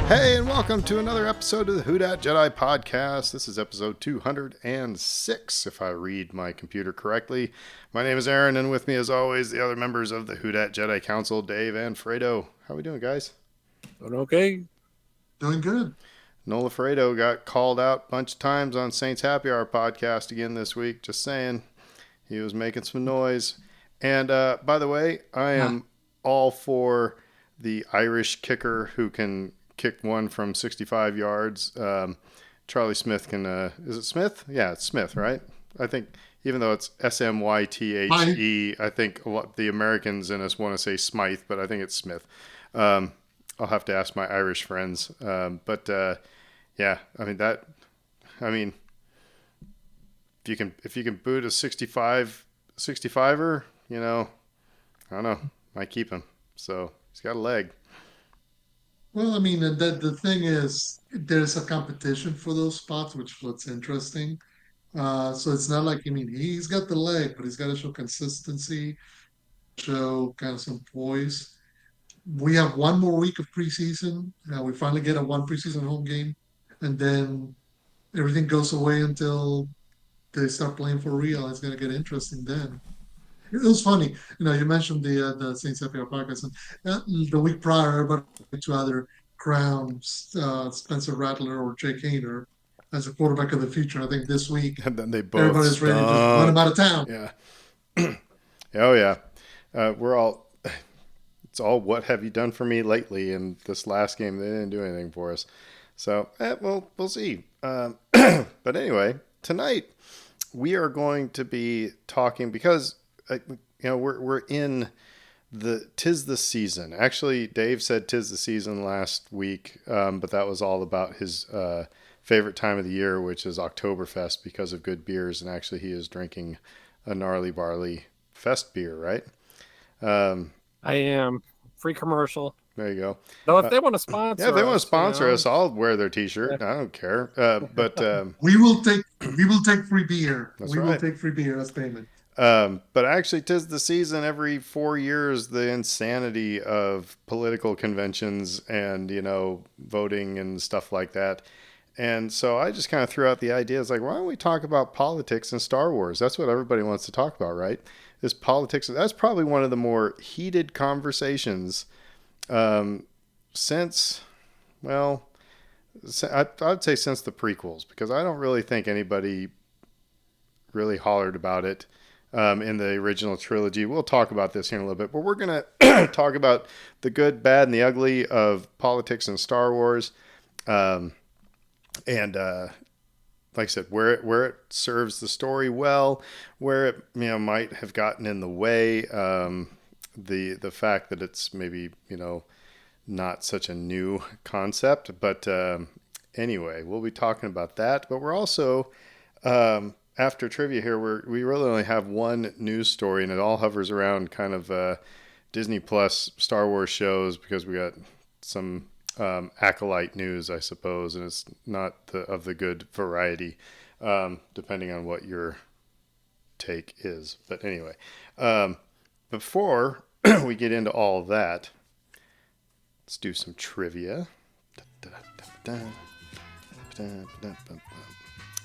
Hey, and welcome to another episode of the Who Dat Jedi podcast. This is episode 206, if I read my computer correctly. My name is Aaron, and with me, as always, the other members of the Who Dat Jedi Council, Dave and Fredo. How are we doing, guys? Doing okay. Doing good. Nola Fredo got called out a bunch of times on Saints Happy Hour podcast again this week. Just saying, he was making some noise. And by the way, I am all for the Irish kicker who can kick one from 65 yards. Charlie Smith can, is it Smith? Yeah, it's Smith, right? I think even though it's Smythe, I think a lot, the Americans in us want to say Smythe, but I think it's Smith. I'll have to ask my Irish friends. Yeah, if you can boot a 65er, you know, I don't know, might keep him. So he's got a leg. Well, I mean, the thing is, there's a competition for those spots, which is what's interesting. So it's not like, I mean, he's got the leg, but he's got to show consistency, show kind of some poise. We have one more week of preseason. We finally get a one preseason home game, and then everything goes away until they start playing for real. It's going to get interesting then. It was funny, you mentioned the Saints Happy Hour podcast, and the week prior, everybody to either crown Spencer Rattler or Jake Hayner as a quarterback of the future. I think this week And then they both everybody's ready to just run him out of town. Yeah. Oh yeah. We're all. It's all what have you done for me lately? And this last game, they didn't do anything for us. So, we'll see. But anyway, tonight we are going to be talking because we're in tis the season. Actually, Dave said tis the season last week, but that was all about his favorite time of the year, which is Oktoberfest, because of good beers. And actually, he is drinking a Gnarly Barley Fest beer, right? I am. Free commercial. There you go. Though if they want to sponsor if they want to us, sponsor us, I'll wear their T-shirt. Yeah. I don't care. But we will take free beer. That's we right. will take free beer as payment. But actually, 'tis the season. Every 4 years, the insanity of political conventions and voting and stuff like that. And so I just kind of threw out the idea. It's like, why don't we talk about politics and Star Wars? That's what everybody wants to talk about, right? Is politics. That's probably one of the more heated conversations since, well, I'd say since the prequels, because I don't really think anybody really hollered about it in the original trilogy. We'll talk about this here in a little bit, but we're going to talk about the good, bad, and the ugly of politics and Star Wars. Like I said, where it serves the story well, where it might have gotten in the way, the fact that it's maybe not such a new concept, but anyway, we'll be talking about that. But we're also after trivia here, we really only have one news story, and it all hovers around kind of Disney Plus Star Wars shows, because we got some Acolyte news, I suppose, and it's not of the good variety, depending on what your take is. But anyway, before we get into all of that, let's do some trivia.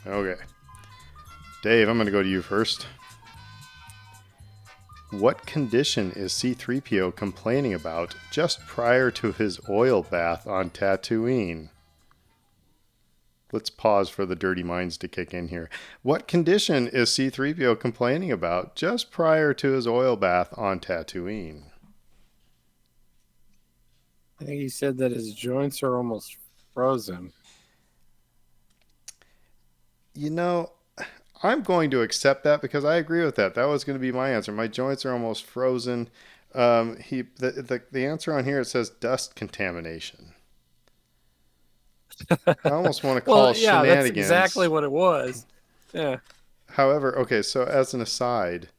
Okay. Dave, I'm going to go to you first. What condition is C-3PO complaining about just prior to his oil bath on Tatooine? Let's pause for the dirty minds to kick in here. What condition is C-3PO complaining about just prior to his oil bath on Tatooine? I think he said that his joints are almost frozen. I'm going to accept that because I agree with that. That was going to be my answer. My joints are almost frozen. The answer on here, it says dust contamination. I almost want to call shenanigans. That's exactly what it was. Yeah. However, okay, so as an aside,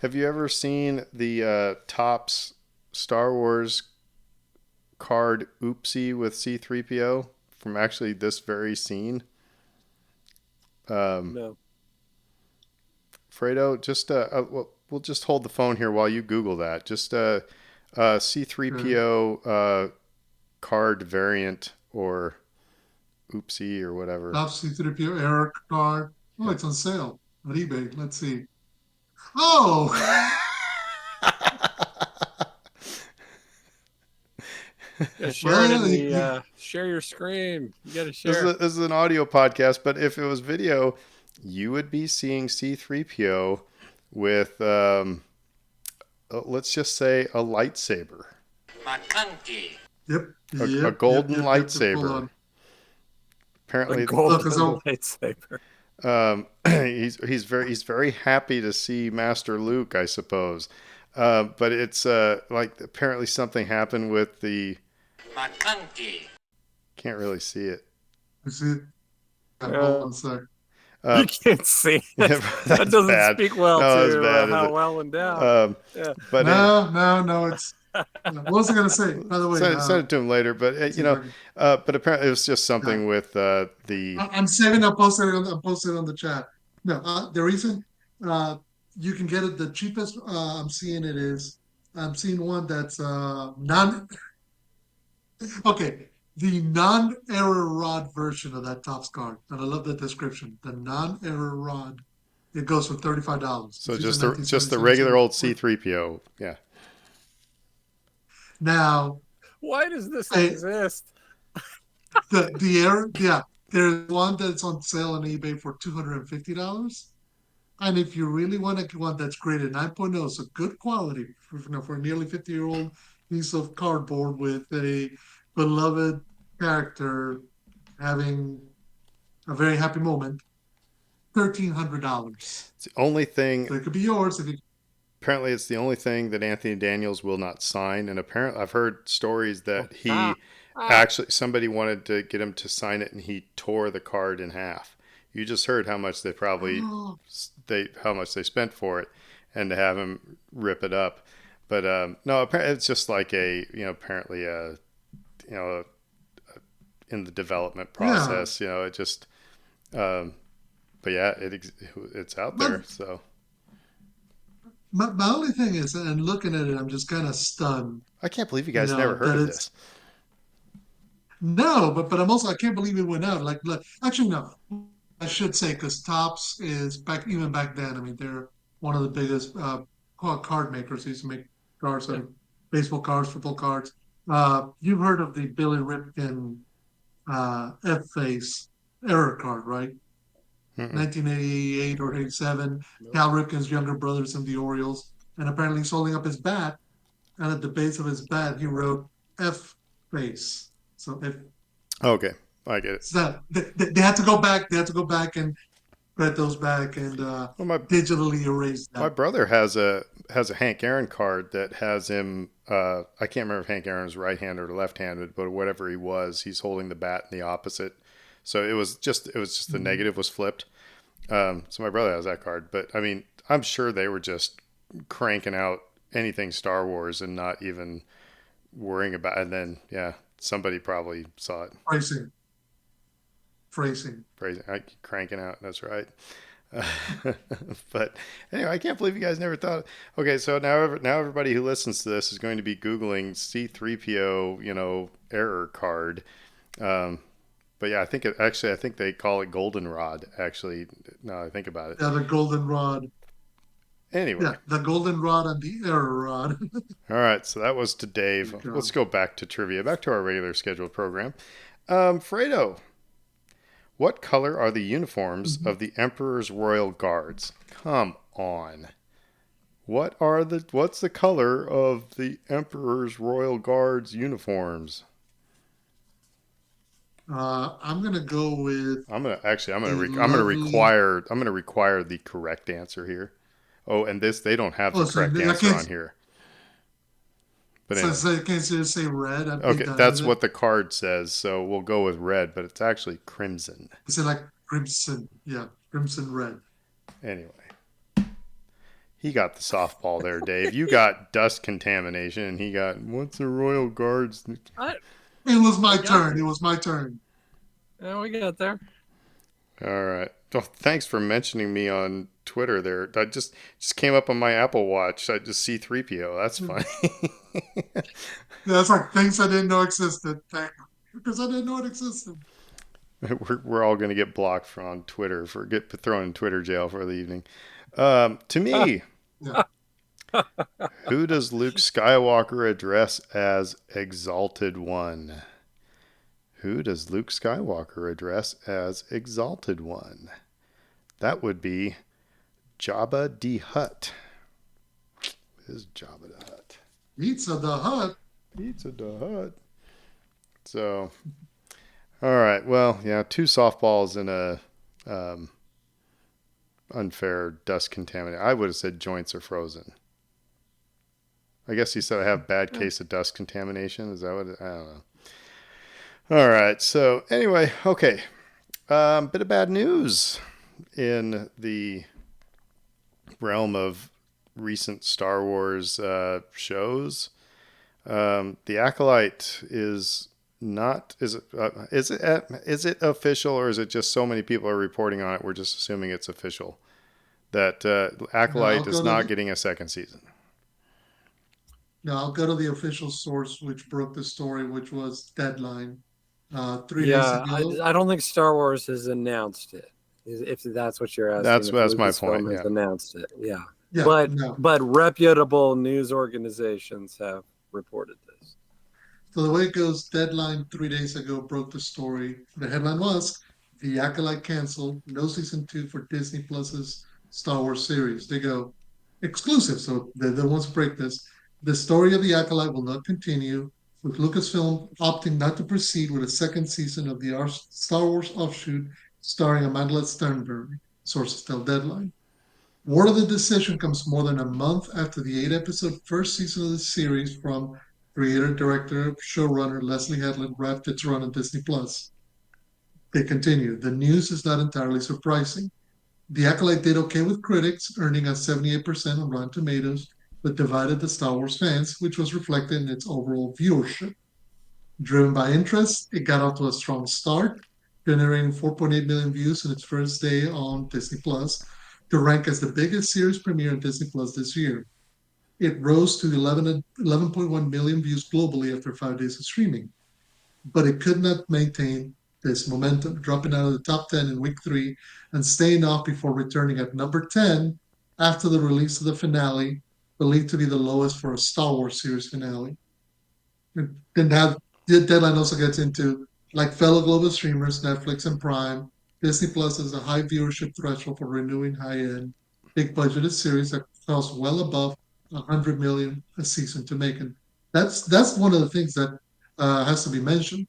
have you ever seen the Topps Star Wars card Oopsie with C-3PO from actually this very scene? No. Fredo, just we'll just hold the phone here while you Google that. Just C-3PO card variant or Oopsie or whatever. Top C3PO error card. Oh, Yep. it's on sale on eBay. Let's see. Oh, Yeah, share it in well, the share your screen. You got to share. This is an audio podcast, but if it was video, you would be seeing C3PO with, let's just say, a lightsaber, yep, a yep, yep, golden yep, yep, yep. Hold lightsaber. on. The Apparently, Look, golden so lightsaber. he's very happy to see Master Luke, I suppose. But it's like apparently something happened with the. Can't really see it. you see, hold Uh, on a sec. you Uh, can't see it. That that's doesn't bad. speak well No, that's to bad, is how it? well endowed. Um, Yeah. but No, no, no. It's what was I gonna say? By the way, send it to him later. But let's see if I can. but apparently it was just Yeah, something with the. I'm saving. I'll post it. I'll post it on the chat. No, the reason uh, you can get it the cheapest I'm seeing it is I'm seeing one that's non. Okay, the non-error rod version of that Topps card, and I love the description. The non-error rod, it goes for $35. So It's using just the 1977 regular series. old C3PO. Yeah. Now, Why does this I, exist? the error, yeah, there's one that's on sale on eBay for $250. And if you really want one that's graded 9.0, so good quality for a nearly 50-year-old piece of cardboard with a beloved character having a very happy moment, $1,300. It's the only thing. So it could be yours if you. Apparently, it's the only thing that Anthony Daniels will not sign. And apparently, I've heard stories that Ah, he ah. actually somebody wanted to get him to sign it, and he tore the card in half. You just heard how much Oh, how much they spent for it, and to have him rip it up. But no, apparently it's just like a apparently you know in the development yeah. process. It just um, but yeah, it's out But there. So my only thing is, and looking at it, I'm just kind of stunned, I can't believe you guys never heard that of it's this. no, but I'm also I can't believe it went out. Like actually no, I should say because Topps is back even back then. I mean, they're one of the biggest card makers. They used to make cards, Yeah. baseball cards, football cards. You've heard of the Billy Ripken F face error card, right? Mm-mm. 1988 or 87. Nope. Cal Ripken's younger brother's in the Orioles, and apparently he's holding up his bat, and at the base of his bat he wrote F face. So if Okay, I get it. so they had to go back. They had to go back and spread those back and Well, digitally erase my that. brother has a Hank Aaron card that has him. I can't remember if Hank Aaron was right-handed or left-handed, but whatever he was, he's holding the bat in the opposite. So it was just the Mhm. negative was flipped. So my brother has that card, but I mean, I'm sure they were just cranking out anything Star Wars and not even worrying about. And then yeah, somebody probably saw it. Phrasing, phrasing. Cranking out. That's right. But anyway, I can't believe you guys never thought. Okay, so now everybody who listens to this is going to be googling C3PO, error card. Um, but yeah, I think they call it goldenrod. Actually, now I think about it. Yeah, the goldenrod. Anyway, Yeah, the goldenrod and the error rod. all right. So that was to Oh Dave. my Let's God. go back to trivia. Back to our regular scheduled program. Fredo, what color are the uniforms Mhm. of the Emperor's Royal Guards? Come on. What's the color of the Emperor's Royal Guards uniforms? I'm gonna go with a lovely. I'm gonna require the correct answer here. Oh, and this they don't have the Oh, so correct I answer can't. on here. But So, anyway, so I can't just say red. I'd be okay, done with that's it. what the card says, so we'll go with red, but it's actually crimson. Is it like crimson? Yeah, crimson red. Anyway, he got the softball there, Dave. You got dust contamination, and he got what's the Royal Guards? I, It was my we got turn. It there. was my turn. Yeah, we got there. All right. Well, thanks for mentioning me on Twitter there. I just came up on my Apple Watch. I just see 3PO. That's funny. That's like things I didn't know existed. Thank you. because I didn't know it existed. We're all going to get blocked on Twitter for get thrown in Twitter jail for the evening. To me, Yeah, who does Luke Skywalker address as Exalted One? Who does Luke Skywalker address as Exalted One? That would be Jabba the Hutt. Is Jabba the Hutt? Pizza the Hut. Pizza the Hutt. So, all right. Well, yeah, two softballs and a um, unfair dust contamination. I would have said joints are frozen. I guess he said I have bad case of dust contamination. Is that what? I don't know. All right. So anyway, okay. Bit of bad news in the realm of recent Star Wars shows. The Acolyte is not. Is it official, or is it just so many people are reporting on it? We're just assuming it's official that No, Acolyte I'll is go to not the getting a second season. no, I'll go to the official source which broke the story, which was Deadline. 3 days Yeah, ago. I don't think Star Wars has announced it. If that's what you're asking, if That's my point. Lucasfilm has Yeah. announced it, yeah. Yeah, But no. reputable news organizations have reported this. So the way it goes, Deadline 3 days ago broke the story. The headline was The Acolyte canceled, no season two for Disney Plus's Star Wars series. They go exclusive, so they're the ones to break this. The story of The Acolyte will not continue, with Lucasfilm opting not to proceed with a second season of the Star Wars offshoot starring Amanda Sternberg, sources tell Deadline. Word of the decision comes more than a month after the 8 episode first season of the series from creator, director, showrunner Leslie Headland wrapped its run on Disney Plus. They continue. The news is not entirely surprising. The Acolyte did okay with critics, earning a 78% on Rotten Tomatoes, but divided the Star Wars fans, which was reflected in its overall viewership. Driven by interest, it got off to a strong start, generating 4.8 million views in its first day on Disney Plus, to rank as the biggest series premiere on Disney Plus this year. It rose to 11.1 million views globally after 5 days of streaming, but it could not maintain this momentum, dropping out of the top 10 in week three and staying off before returning at number 10 after the release of the finale, believed to be the lowest for a Star Wars series finale. Then have the deadline also gets into like fellow global streamers, Netflix and Prime. Disney Plus has a high viewership threshold for renewing high-end, big budgeted series that cost well above 100 million a season to make. And that's one of the things that has to be mentioned.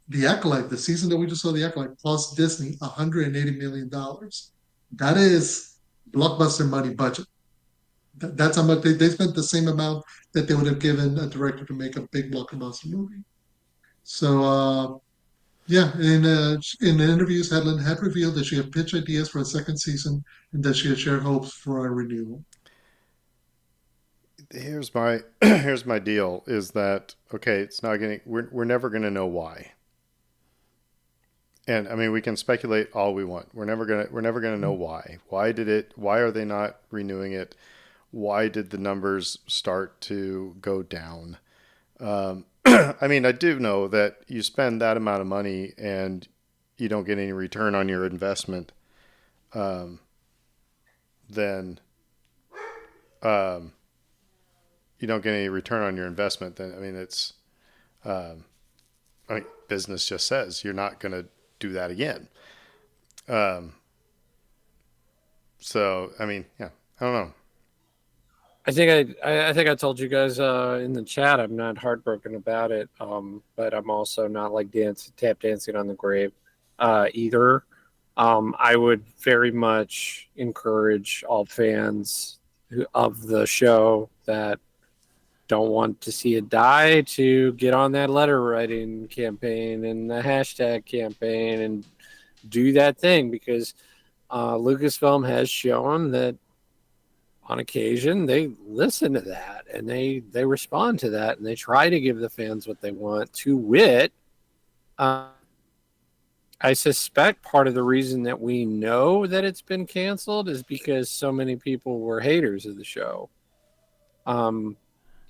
The Acolyte, the season that we just saw, The Acolyte, cost Disney $180 million. That is blockbuster money budget. That's how much they spent the same amount that they would have given a director to make a big blockbuster movie. So yeah, in the interviews, Hedlund had revealed that she had pitched ideas for a second season and that she had shared hopes for a renewal. Here's my here's my deal is that okay, it's not getting we're never going to know why. And I mean, we can speculate all we want. We're never going to know why. Why are they not renewing it? Why did the numbers start to go down? I mean, I do know that you spend that amount of money and you don't get any return on your investment, um, then um, you don't get any return on your investment. Then I mean, um, I mean, business just says you're not going to do that again. Um, so I mean, yeah, I don't know. I think I told you guys in the chat I'm not heartbroken about it, but I'm also not like tap dancing on the grave either. I would very much encourage all fans of the show that don't want to see it die to get on that letter writing campaign and the hashtag campaign and do that thing because Lucasfilm has shown that on occasion they listen to that and they respond to that and they try to give the fans what they want. To wit, uh, I suspect part of the reason that we know that it's been canceled is because so many people were haters of the show.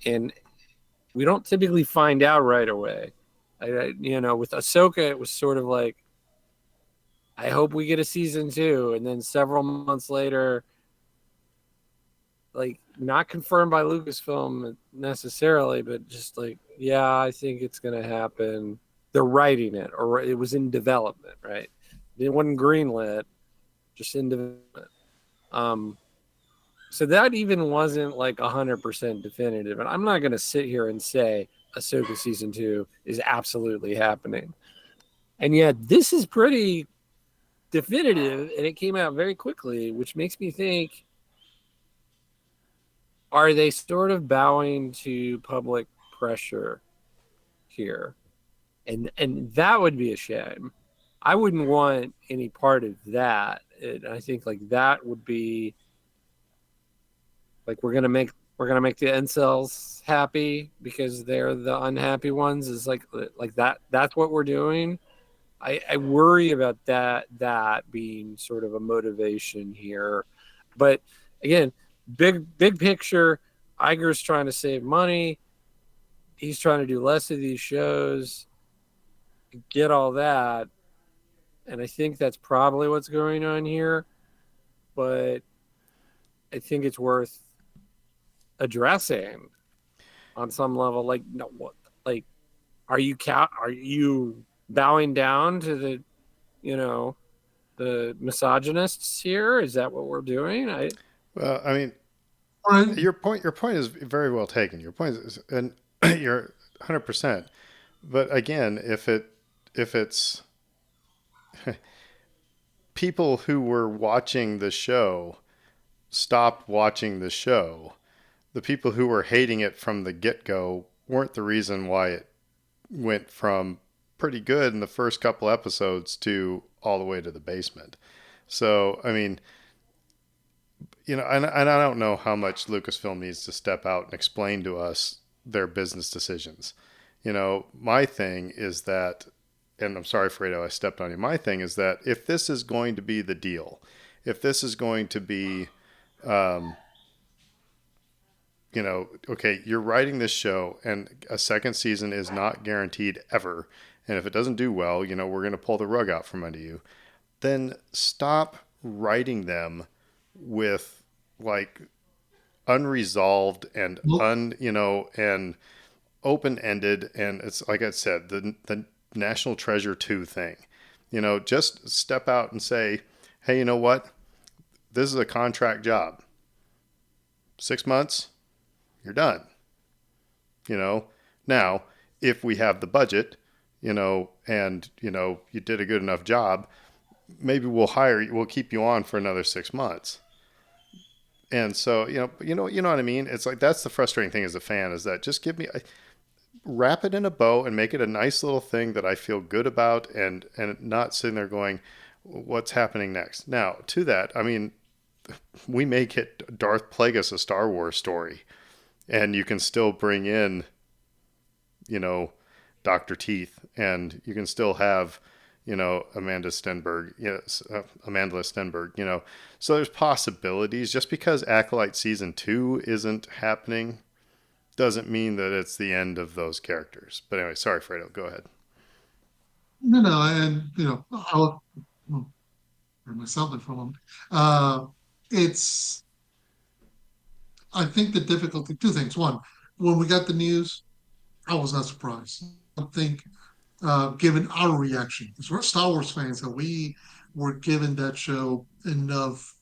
And we don't typically find out right away. With Ahsoka, it was sort of like, I hope we get a season two, and then several months later, like not confirmed by Lucasfilm necessarily, but just like, yeah, I think it's gonna happen. They're writing it, or it was in development, right? It wasn't greenlit, just in development. Um, so that even wasn't like 100% definitive. And I'm not gonna sit here and say Ahsoka season two is absolutely happening. And yet, this is pretty definitive, and it came out very quickly, which makes me think, are they sort of bowing to public pressure here? And that would be a shame. I wouldn't want any part of that. I think like that would be like, we're gonna make the incels happy because they're the unhappy ones. Is like that. That's what we're doing. I worry about that being sort of a motivation here. But again, big picture, Iger's trying to save money. He's trying to do less of these shows, get all that. And I think that's probably what's going on here. But I think it's worth addressing on some level. Like, no, what, like, are you bowing down to you know, the misogynists here? Is that what we're doing? Well, I mean, Right. your point is very well taken. Your point is, and you're 100%. But again, if it's people who were watching the show stopped watching the show, the people who were hating it from the get go weren't the reason why it went from pretty good in the first couple episodes to all the way to the basement. So, I mean, and I don't know how much Lucasfilm needs to step out and explain to us their business decisions. My thing is that, and I'm sorry, Fredo, I stepped on you. My thing is that if this is going to be the deal, if this is going to be, um, okay, you're writing this show and a second season is not guaranteed ever. And if it doesn't do well, we're going to pull the rug out from under you. Then stop writing them with like unresolved and Well, and open ended. And it's like I said, the National Treasure 2 thing. Just step out and say, hey, you know what? This is a contract job. 6 months, you're done. you know Now, if we have the budget, and you did a good enough job, maybe we'll keep you on for another 6 months. And so, you know what I mean. It's like, that's the frustrating thing as a fan, is that just wrap it in a bow and make it a nice little thing that I feel good about, and not sitting there going, what's happening next. Now, to that, I mean, we make it Darth Plagueis a Star Wars story, and you can still bring in, you know, Dr. Teeth, and you can still have, Amanda Stenberg, yes, Amanda Stenberg, So there's possibilities. Just because Acolyte season 2 isn't happening doesn't mean that it's the end of those characters. But anyway, sorry, Fredo, go ahead. no, and I'll for myself there for a moment. Uh, it's I think the difficulty, two things. One, when we got the news, I was not surprised. I don't think, given our reaction, because we're Star Wars fans, that we were given that show enough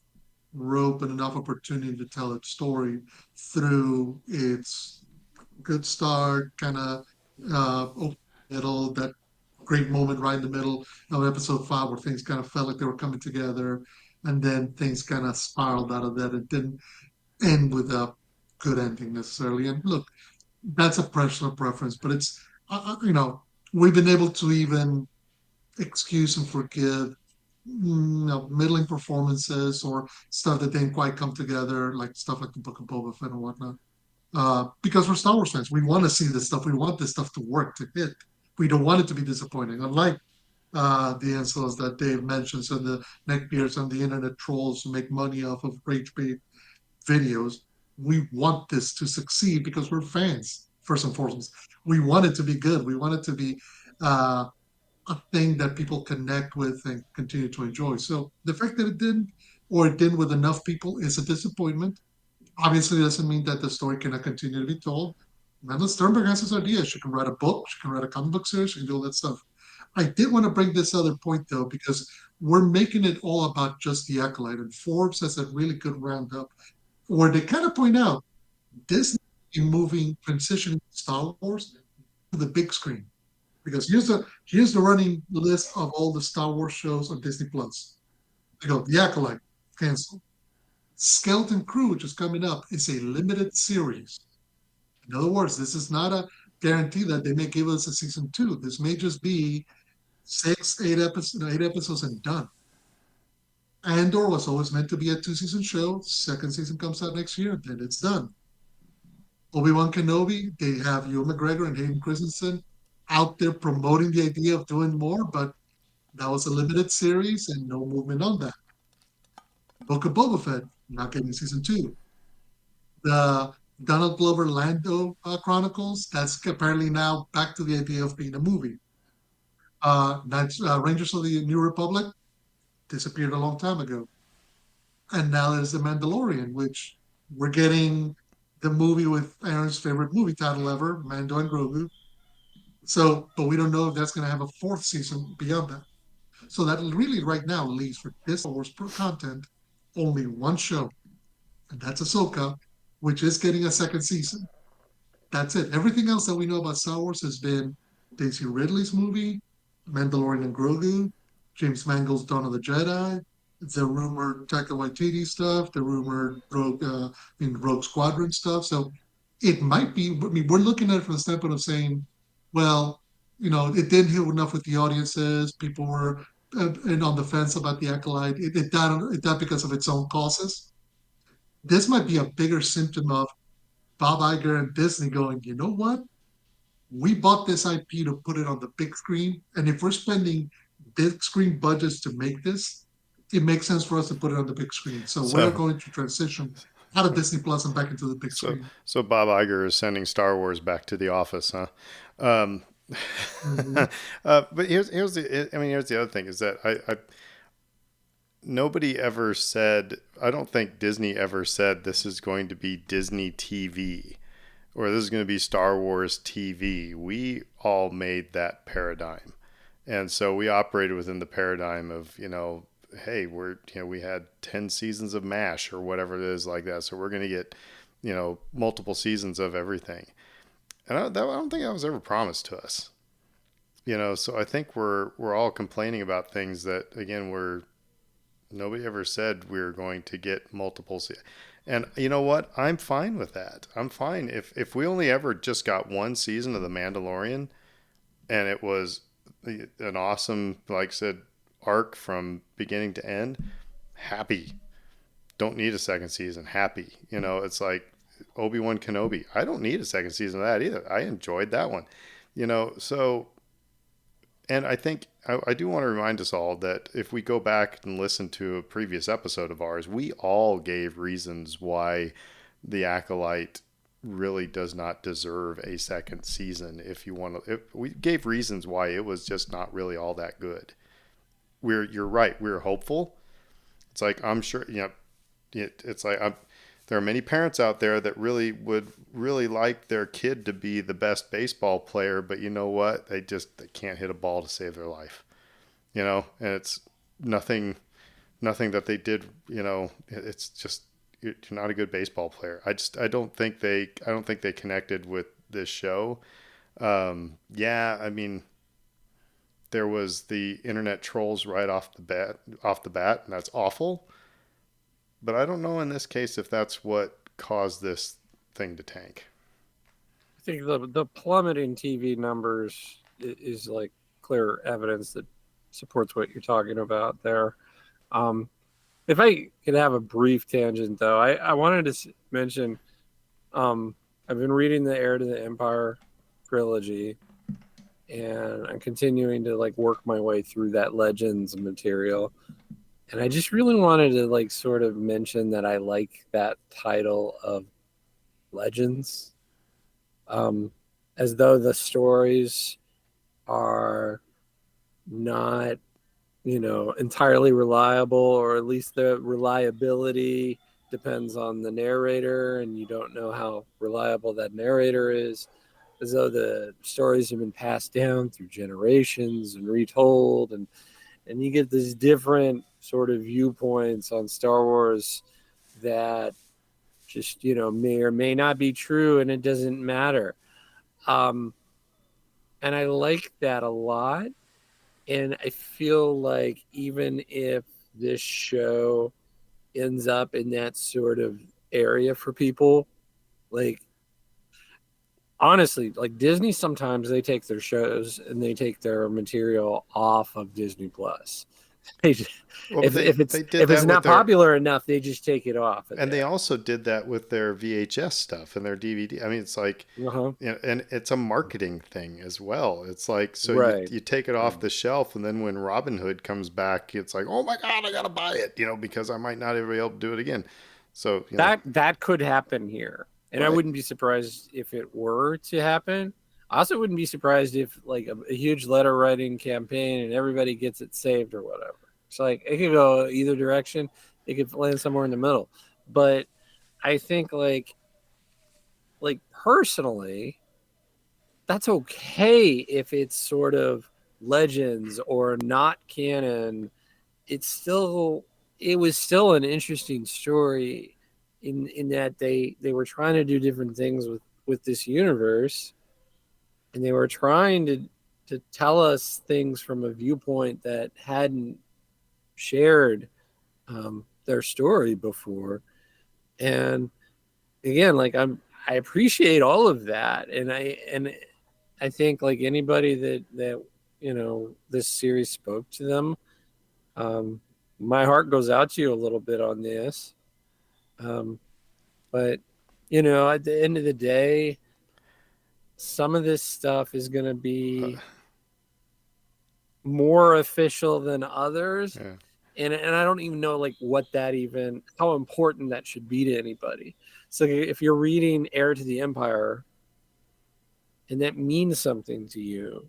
rope and enough opportunity to tell its story through its good start, kind of open middle, that great moment right in the middle of episode 5 where things kind of felt like they were coming together, and then things kind of spiraled out of that. It didn't end with a good ending necessarily. And look, that's a personal preference, but it's we've been able to even excuse and forgive middling performances or stuff that didn't quite come together, like stuff like the Book of Boba Fett and whatnot. Because we're Star Wars fans, we want to see this stuff. We want this stuff to work, to hit. We don't want it to be disappointing. Unlike the incels that Dave mentions, and the neckbeards and the internet trolls who make money off of rage bait videos, we want this to succeed because we're fans, first and foremost. We want it to be good. We want it to be uh, a thing that people connect with and continue to enjoy. So the fact that it didn't, or it didn't with enough people, is a disappointment. Obviously, doesn't mean that the story cannot continue to be told. Amanda Sternberg has this idea. She can write a book, she can write a comic book series, she can do all that stuff. I did want to bring this other point though, because we're making it all about just the Acolyte, and Forbes has a really good roundup where they kind of point out Disney moving, transitioning Star Wars to the big screen. Because here's the running list of all the Star Wars shows on Disney Plus. They go, The Acolyte, canceled. Skeleton Crew, which is coming up, is a limited series. In other words, this is not a guarantee that they may give us a season two. This may just be six, eight episodes and done. Andor was always meant to be a two-season show. Second season comes out next year, then it's done. Obi-Wan Kenobi, they have Ewan McGregor and Hayden Christensen out there promoting the idea of doing more, but that was a limited series and no movement on that. Book of Boba Fett, not getting season two. The Donald Glover Lando Chronicles, that's apparently now back to the idea of being a movie. Rangers of the New Republic disappeared a long time ago. And now there's The Mandalorian, which we're getting the movie with Aaron's favorite movie title ever, Mando and Grogu. So, but we don't know if that's going to have a fourth season beyond that. So that really right now leaves for this Star Wars content only one show, and that's Ahsoka, which is getting a second season. That's it. Everything else that we know about Star Wars has been Daisy Ridley's movie, Mandalorian and Grogu, James Mangold's Dawn of the Jedi, the rumored Taika Waititi stuff, the rumored Rogue Squadron stuff. So it might be. I mean, we're looking at it from the standpoint of saying, well, it didn't hit enough with the audiences. People were and on the fence about the Acolyte. It died because of its own causes. This might be a bigger symptom of Bob Iger and Disney going, you know what? We bought this IP to put it on the big screen. And if we're spending big screen budgets to make this, it makes sense for us to put it on the big screen. So we're So going to transition out of Disney Plus and back into the big so screen. so Bob Iger is sending Star Wars back to the office, huh? Um, Mm-hmm. but here's the other thing is that I nobody ever said, I don't think Disney ever said this is going to be Disney TV or this is going to be Star Wars TV. We all made that paradigm. And so we operated within the paradigm of, hey, we had 10 seasons of MASH or whatever it is like that. So we're going to get, multiple seasons of everything. And I don't think that was ever promised to us. So I think we're all complaining about things that, again, nobody ever said we were going to get multiple seasons. And you know what? I'm fine with that. I'm fine if we only ever just got one season of The Mandalorian, and it was an awesome, like I said, arc from beginning to end. Happy. Don't need a second season. Happy. It's like Obi-Wan Kenobi. I don't need a second season of that either. I enjoyed that one. So, and I think I do want to remind us all that if we go back and listen to a previous episode of ours, we all gave reasons why the Acolyte really does not deserve a second season. If you want to, we gave reasons why it was just not really all that good. You're right. We're hopeful. It's like I'm sure it's like there are many parents out there that really would really like their kid to be the best baseball player, but you know what? They can't hit a ball to save their life. And it's nothing that they did. It's just you're not a good baseball player. I don't think they connected with this show. Yeah, I mean, there was the internet trolls right off the bat, and that's awful. But I don't know in this case if that's what caused this thing to tank. I think the plummeting TV numbers is like clear evidence that supports what you're talking about there. Um, if I could have a brief tangent, though, I wanted to mention I've been reading the Heir to the Empire trilogy, and I'm continuing to like work my way through that Legends material. And I just really wanted to like sort of mention that I like that title of Legends, um, as though the stories are not, entirely reliable, or at least the reliability depends on the narrator, and you don't know how reliable that narrator is, as though the stories have been passed down through generations and retold, and you get these different sort of viewpoints on Star Wars that just, may or may not be true, and it doesn't matter. um and I like that a lot. And I feel like even if this show ends up in that sort of area for people, like, honestly, like, Disney, sometimes they take their shows and they take their material off of Disney Plus. They just, Well, but if they if it's they did if it's that with not their, popular enough, they just take it off of and they there. also did that with their VHS stuff and their DVD. I mean, it's like, Uh-huh. and it's a marketing thing as well. It's like, so Right. you take it off the shelf, and then when Robin Hood comes back, it's like, oh my god, I gotta buy it, because I might not ever be able to do it again. So That could happen here, and I right, wouldn't be surprised if it were to happen. I also wouldn't be surprised if, like, a huge letter writing campaign and everybody gets it saved or whatever. It's like it could go either direction. It could land somewhere in the middle. But I think, like personally, that's okay if it's sort of legends or not canon. It's still it was still an interesting story in that they were trying to do different things with this universe, and they were trying to tell us things from a viewpoint that hadn't shared their story before. And again, like, I appreciate all of that, and I think, like, anybody that this series spoke to them, um, my heart goes out to you a little bit on this. Um, but at the end of the day, some of this stuff is going to uh, be more official than others, yeah, and I don't even know, like, what that even how important that should be to anybody. So if you're reading Heir to the Empire and that means something to you,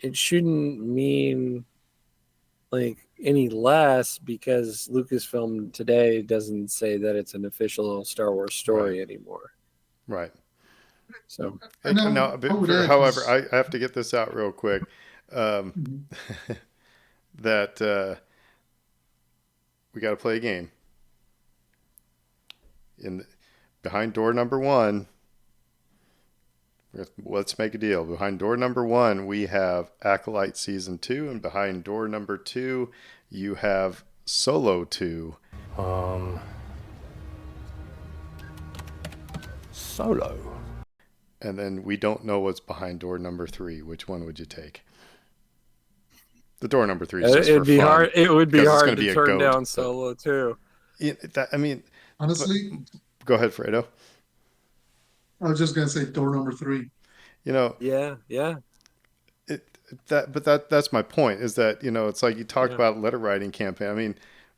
it shouldn't mean, like, any less because Lucasfilm today doesn't say that it's an official Star Wars right, story anymore. right. So Hey, And no, I but would add however, just I have to get this out real quick. Um, that we got to play a game in behind door number one. Let's make a deal. Behind door number one, we have Acolyte season two, and behind door number two, you have Solo two. Um, Solo. And then we don't know what's behind door number three. Which one would you take? The door number three is just for it'd be fun hard. It would be because it's hard going to to be a turn goat. down But Solo too. I mean, but honestly, go ahead, Fredo. I was just gonna say door number three. You know, Yeah, yeah, it that's my point. Is that it's like you talked yeah. about letter writing campaign. I mean,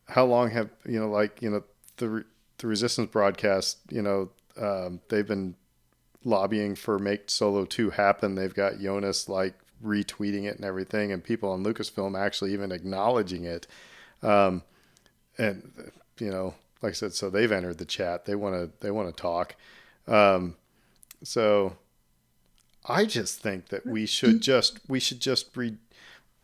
how long have the the Resistance broadcast? They've been lobbying for make Solo 2 happen. They've got Jonas like retweeting it and everything, and people on Lucasfilm actually even acknowledging it. Um, and like I said, so they've entered the chat. They want to talk. Um, so I just think that we should just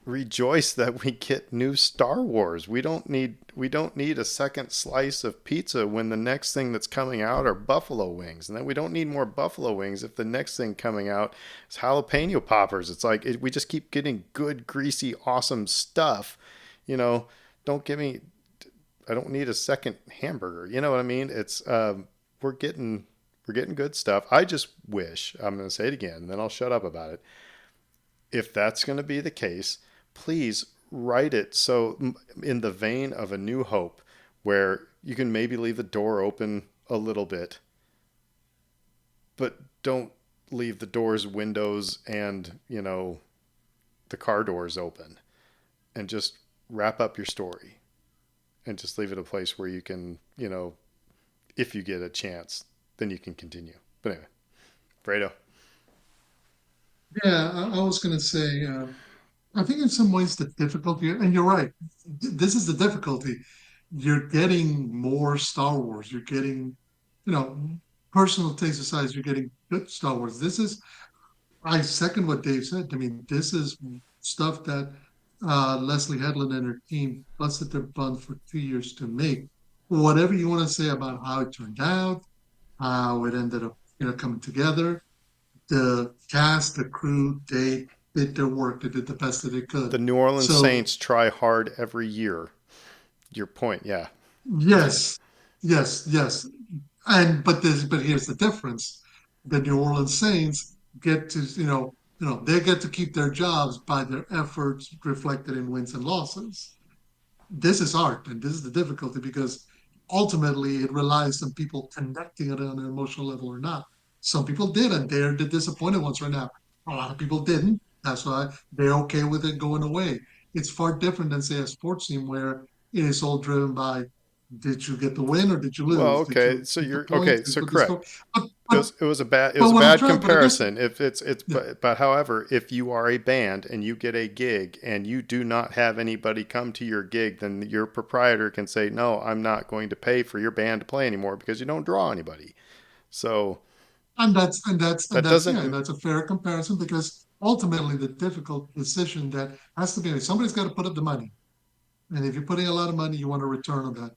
rejoice that we get new Star Wars. We don't need a second slice of pizza when the next thing that's coming out are buffalo wings, and then we don't need more buffalo wings if the next thing coming out is jalapeno poppers. It's like we just keep getting good, greasy, awesome stuff. You know, don't give me. I don't need a second hamburger. You know what I mean? It's we're getting we're getting good stuff. I just wish, I'm going to say it again, and then I'll shut up about it. If that's going to be the case, please write it so in the vein of A New Hope, where you can maybe leave the door open a little bit, but don't leave the doors, windows, and the car doors open, and just wrap up your story and just leave it a place where you can, if you get a chance, then you can continue. But anyway, Fredo. Yeah, I was going to say, I think in some ways the difficulty, and you're right, this is the difficulty. You're getting more Star Wars. You're getting, you know, personal taste aside, you're getting good Star Wars. I second what Dave said. I mean, this is stuff that Leslie Headland and her team busted their buns for 2 years to make. Whatever you want to say about how it turned out, how it ended up, coming together, the cast, the crew, they did their work. They did the best that they could. The New Orleans So Saints try hard every year. Your point, yeah. yes, yes. But here's the difference. The New Orleans Saints get to, they get to keep their jobs by their efforts reflected in wins and losses. This is art, and this is the difficulty because ultimately it relies on people connecting it on an emotional level or not. Some people did, and they're the disappointed ones right now. A lot of people didn't. That's why they're okay with it going away. It's far different than, say, a sports team where it is all driven by did you get the win or did you Well, lose? Did okay, you so get the you're points? okay. Did you So put the score? correct. But It but was it was a bad it was but a what I'm bad trying, but I guess comparison. If it's yeah, but however, if you are a band and you get a gig and you do not have anybody come to your gig, then your proprietor can say, "No, I'm not going to pay for your band to play anymore because you don't draw anybody." So that and doesn't. that's a fair comparison because ultimately the difficult decision that has to be somebody's got to put up the money. And if you're putting a lot of money, you want a return on that.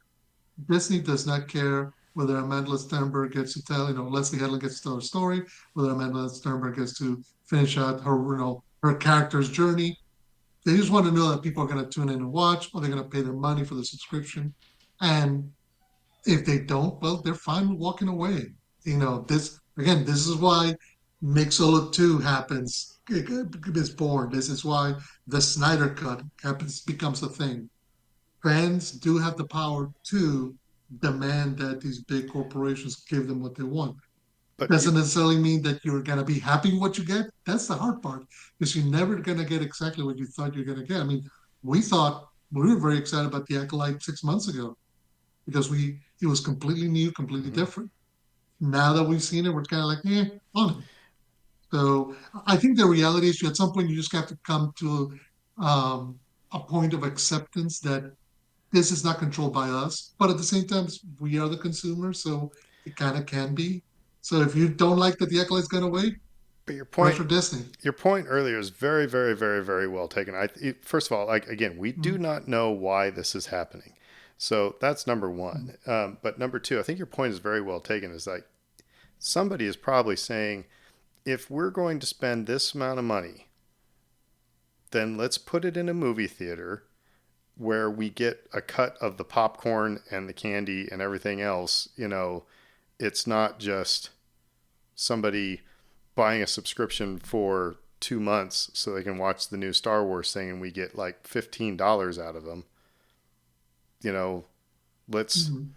Disney does not care whether Amanda Sternberg gets to tell, Leslie Headland gets to tell her story, whether Amanda Sternberg gets to finish out her, her character's journey. They just want to know that people are going to tune in and watch, or they're going to pay their money for the subscription. And if they don't, well, they're fine with walking away. This is why Make Solo 2 happens, is born. This is why the Snyder Cut becomes a thing. Fans do have the power to demand that these big corporations give them what they want. But you, Doesn't necessarily mean that you're going to be happy with what you get. That's the hard part, because you're never going to get exactly what you thought you're going to get. I mean, we were very excited about the Acolyte 6 months ago because we it was completely new, completely mhm. different. Now that we've seen it, we're kind of like, on it. So I think the reality is, at some point, you just have to come to um, a point of acceptance that this is not controlled by us, but at the same time, we are the consumer, so it kind of can be. So if you don't like that the Acolyte's gone away, But your hooray point for Disney. your point earlier is very, very, very, very well taken. First of all, like again, we do Mhm. not know why this is happening, so that's number one. But number two, I think your point is very well taken. Is like somebody is probably saying, if we're going to spend this amount of money, then let's put it in a movie theater where we get a cut of the popcorn and the candy and everything else. It's not just somebody buying a subscription for 2 months so they can watch the new Star Wars thing and we get like $15 out of them. You know, let's Mhm.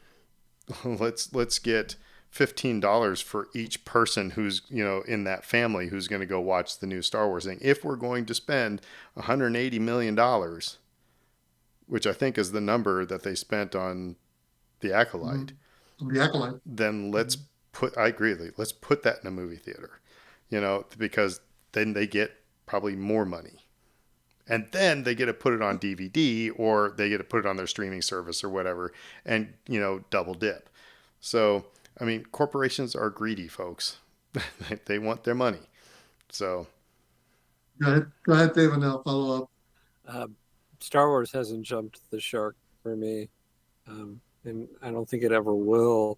let's get $15 for each person who's in that family who's going to go watch the new Star Wars thing. If we're going to spend $180 million, which I think is the number that they spent on the Acolyte, Mhm. The Acolyte. then let's Mhm. put. I agree with you. Let's put that in a movie theater. Because then they get probably more money, and then they get to put it on DVD or they get to put it on their streaming service or whatever, and double dip. So I mean, corporations are greedy, folks. They want their money. So Go ahead, Dave, and I'll follow up. Uh, Star Wars hasn't jumped the shark for me, and I don't think it ever will.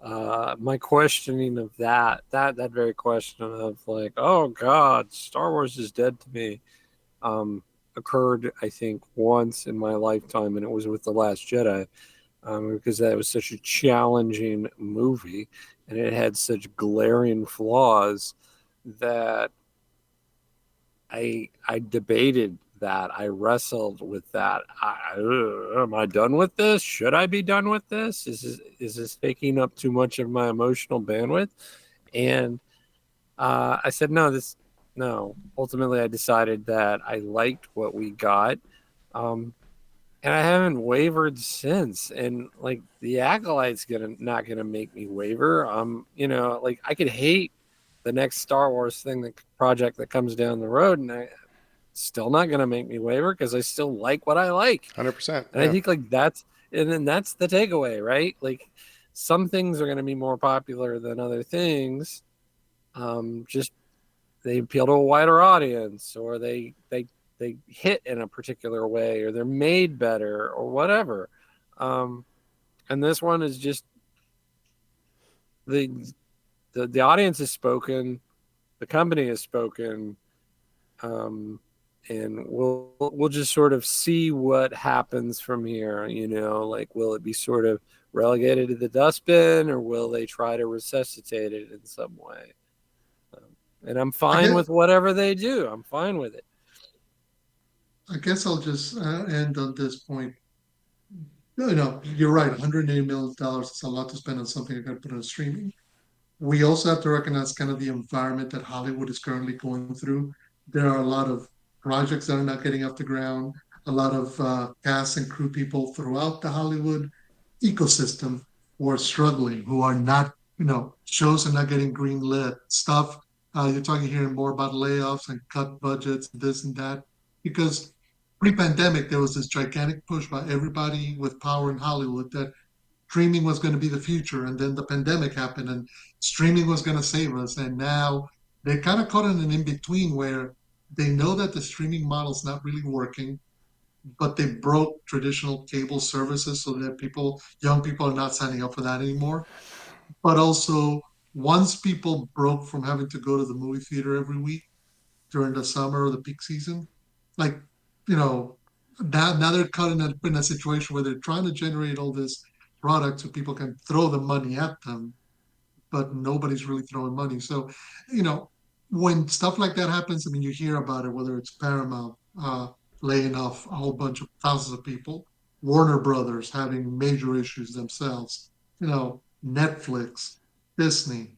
My questioning of that very question of like, oh God, Star Wars is dead to me, um, occurred I think once in my lifetime, and it was with the Last Jedi, because that was such a challenging movie, and it had such glaring flaws that I debated that. I wrestled with that. Am I done with this? Should I be done with this? Is this taking up too much of my emotional bandwidth? And I said no. No. Ultimately, I decided that I liked what we got, um, and I haven't wavered since. And like the acolyte's gonna not gonna make me waver. Like I could hate the next Star Wars thing that project that comes down the road, and I still not going to make me waver because I still like what I like. 100%. And I Yeah. think like and then that's the takeaway, right? Like some things are going to be more popular than other things. Just they appeal to a wider audience, or they hit in a particular way, or they're made better, or whatever. Um, and this one is just the the audience has spoken, the company has spoken, um, and we'll just sort of see what happens from here. Like will it be sort of relegated to the dustbin, or will they try to resuscitate it in some way? And I'm I fine get with whatever they do. I'm fine with it. I guess I'll just end on this point. No, no, you're right. $180 million is a lot to spend on something I got to put on streaming. We also have to recognize kind of the environment that Hollywood is currently going through. There are a lot of projects that are not getting off the ground, a lot of cast and crew people throughout the Hollywood ecosystem who are struggling, who are not, shows are not getting green lit stuff. You're talking here more about layoffs and cut budgets, this and that, because pre-pandemic there was this gigantic push by everybody with power in Hollywood that streaming was going to be the future, and then the pandemic happened, and streaming was going to save us. And now they're kind of caught in an in between where they know that the streaming model is not really working, but they broke traditional cable services so that young people, are not signing up for that anymore. But also, once people broke from having to go to the movie theater every week during the summer or the peak season, like, you know, now they're caught in a situation where they're trying to generate all this product so people can throw the money at them, but nobody's really throwing money. So, you know, when stuff like that happens, I mean, you hear about it, whether it's Paramount laying off a whole bunch of thousands of people, Warner Brothers having major issues themselves, Netflix, Disney.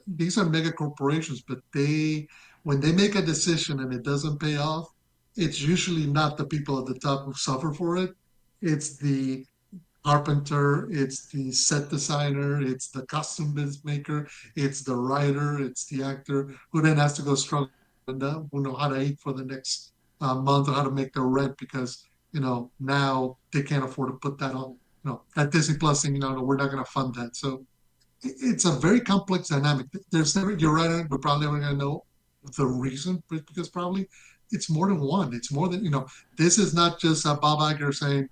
These are mega corporations, but when they make a decision and it doesn't pay off, it's usually not the people at the top who suffer for it. It's the carpenter, it's the set designer, it's the costume business maker, it's the writer, it's the actor who then has to go struggle and who know how to eat for the next month or how to make their rent because now they can't afford to put that on. At Disney Plus saying, no, we're not going to fund that. So it's a very complex dynamic. There's never, you're right, we're probably never going to know the reason, because probably it's more than one. It's more than, this is not just Bob Iger saying,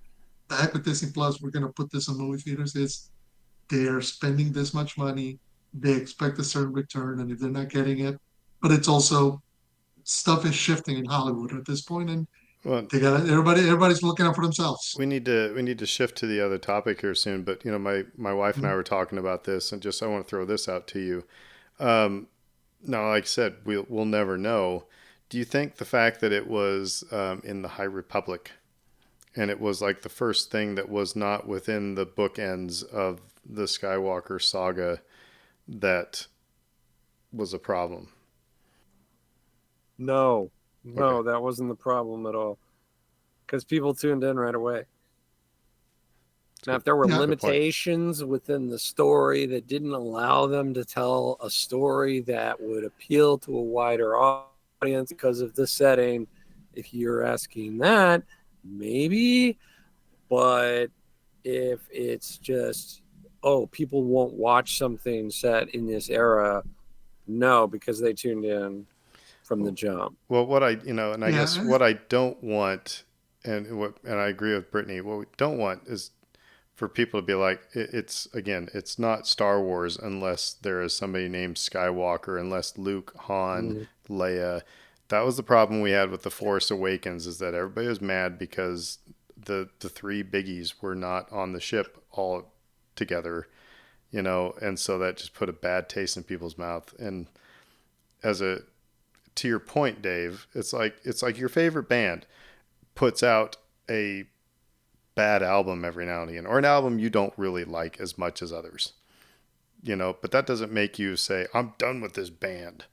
the heck with Disney Plus, we're going to put this in movie theaters. It's they're spending this much money, they expect a certain return, and if they're not getting it, but it's also stuff is shifting in Hollywood at this point, and Well, they got everybody's looking out for themselves. we need to shift to the other topic here soon. But my wife and I were talking about this, and just I want to throw this out to you. Um, Now, like I said, we'll never know. Do you think the fact that it was in the High Republic and it was like the first thing that was not within the bookends of the Skywalker saga that was a problem? No, Okay, no, that wasn't the problem at all. Because people tuned in right away. it's Now, good. if there were Yeah, Good point. limitations within the story that didn't allow them to tell a story that would appeal to a wider audience because of the setting, if you're asking that, maybe. But if it's just, oh, people won't watch something set in this era, no, because they tuned in from the jump. Well, and I guess yeah, what I don't want, and I agree with Brittany. What we don't want is for people to be like, it's again, it's not Star Wars unless there is somebody named Skywalker, unless Luke, Han, Mm. Leia. That was the problem we had with the Force Awakens, is that everybody was mad because the three biggies were not on the ship all together, and so that just put a bad taste in people's mouth. And as a to your point, Dave, it's like your favorite band puts out a bad album every now and again, or an album you don't really like as much as others, but that doesn't make you say, I'm done with this band.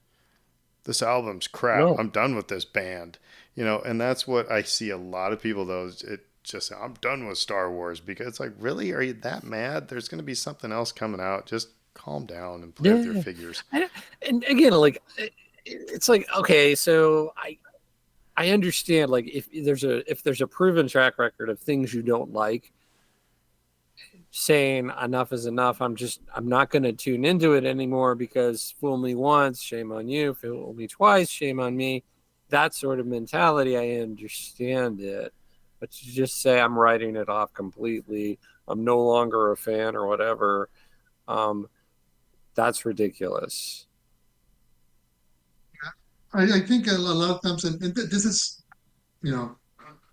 This album's crap. No, I'm done with this band. And that's what I see a lot of people, though. It just, I'm done with Star Wars, because it's like, really? Are you that mad? There's going to be something else coming out. Just calm down and play with your Yeah. figures. And again, like it's like, okay, so I understand, like, if there's a proven track record of things you don't like, saying enough is enough. I'm not going to tune into it anymore, because fool me once, shame on you. Fool me twice, shame on me. That sort of mentality, I understand it. But to just say I'm writing it off completely, I'm no longer a fan or whatever, um, that's ridiculous. I think a lot of times, and this is, you know,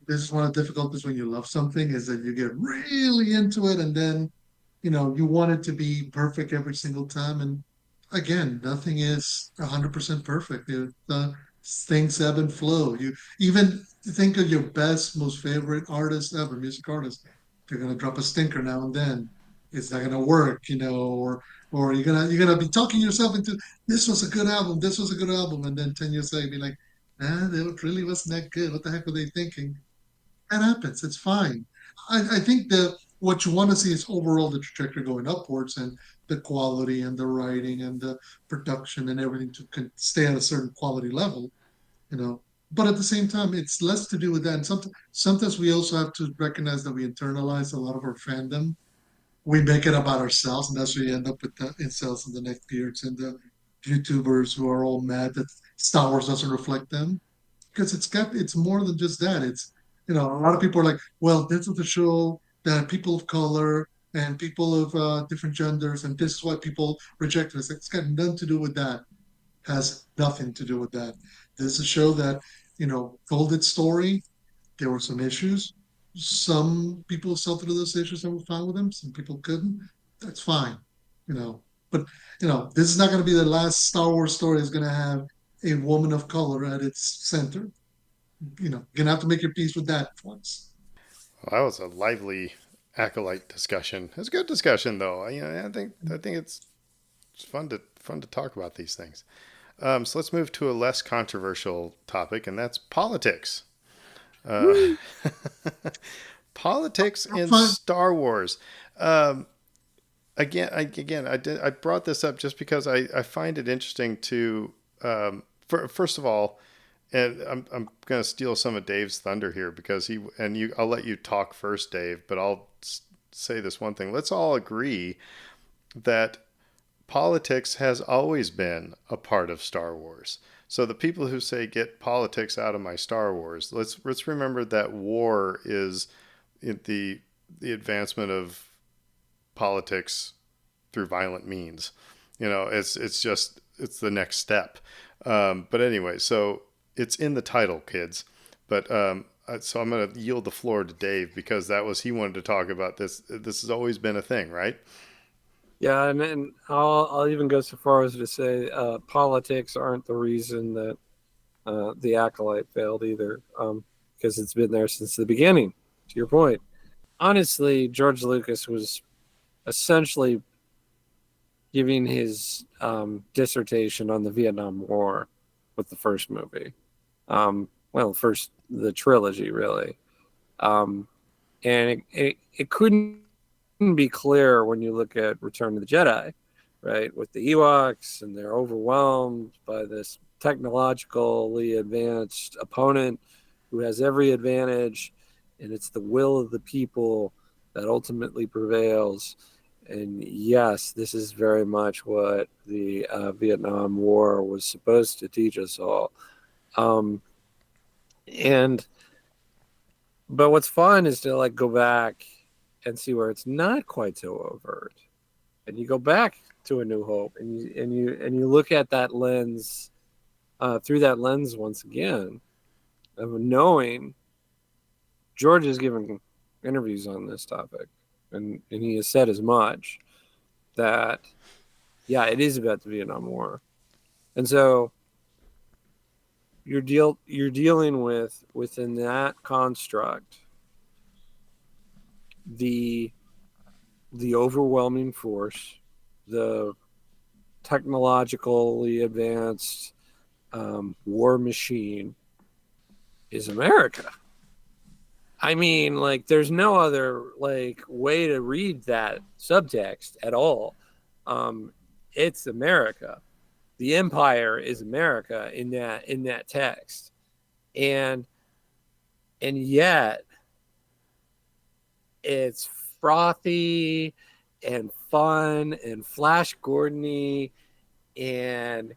this is one of the difficulties when you love something, is that you get really into it, and then you want it to be perfect every single time. And again, nothing is 100% perfect. Things ebb and flow. You even think of your best, most favorite artist ever, music artist. They're gonna drop a stinker now and then. It's not gonna work, or you're gonna be talking yourself into, this was a good album, this was a good album, and then 10 years later, be like, nah, it really wasn't that good. What the heck were they thinking? That happens. It's fine. I think that what you want to see is overall the trajectory going upwards, and the quality and the writing and the production and everything to stay at a certain quality level, you know. But at the same time, it's less to do with that. And sometimes we also have to recognize that we internalize a lot of our fandom. We make it about ourselves, and that's where you end up with the incels and the neckbeards and the YouTubers who are all mad that Star Wars doesn't reflect them, because it's more than just that. It's, a lot of people are like, well, this is the show that people of color and people of different genders, and this is why people reject it. It's got nothing to do with that. Has nothing to do with that. This is a show that told its story. There were some issues. Some people saw through those issues and were fine with them. Some people couldn't. That's fine. you know but this is not going to be the last Star Wars story is going to have a woman of color at its center. You're gonna have to make your peace with that once. Well, that was a lively acolyte discussion. It's a good discussion, though. I think it's fun to talk about these things. So let's move to a less controversial topic, and that's politics. Uh, Woo. Politics in Fine. Star Wars. Um, I brought this up just because I find it interesting to. First of all, and I'm going to steal some of Dave's thunder here, because I'll let you talk first, Dave, but I'll say this one thing. Let's all agree that politics has always been a part of Star Wars. So the people who say get politics out of my Star Wars, let's remember that war is the advancement of politics through violent means. It's the next step. But anyway, so it's in the title, kids. But so I'm going to yield the floor to Dave, because he wanted to talk about this. This has always been a thing, right? Yeah, and I'll even go so far as to say politics aren't the reason that the Acolyte failed either, because it's been there since the beginning. To your point, honestly, George Lucas was essentially giving his dissertation on the Vietnam War with the first movie. First, the trilogy, really. And it couldn't be clearer when you look at Return of the Jedi, right? With the Ewoks, and they're overwhelmed by this technologically advanced opponent who has every advantage, and it's the will of the people that ultimately prevails. And yes, this is very much what the Vietnam War was supposed to teach us all. And but what's fun is to like go back and see where it's not quite so overt, and you go back to A New Hope, and you look at that lens, through that lens once again, of knowing George has given interviews on this topic, and he has said as much, that yeah, it is about the Vietnam War. And so you're dealing with, within that construct, the overwhelming force, the technologically advanced war machine is America. I mean, like, there's no other like way to read that subtext at all. Um, it's America. The empire is America in that text, and yet it's frothy and fun and Flash Gordony, and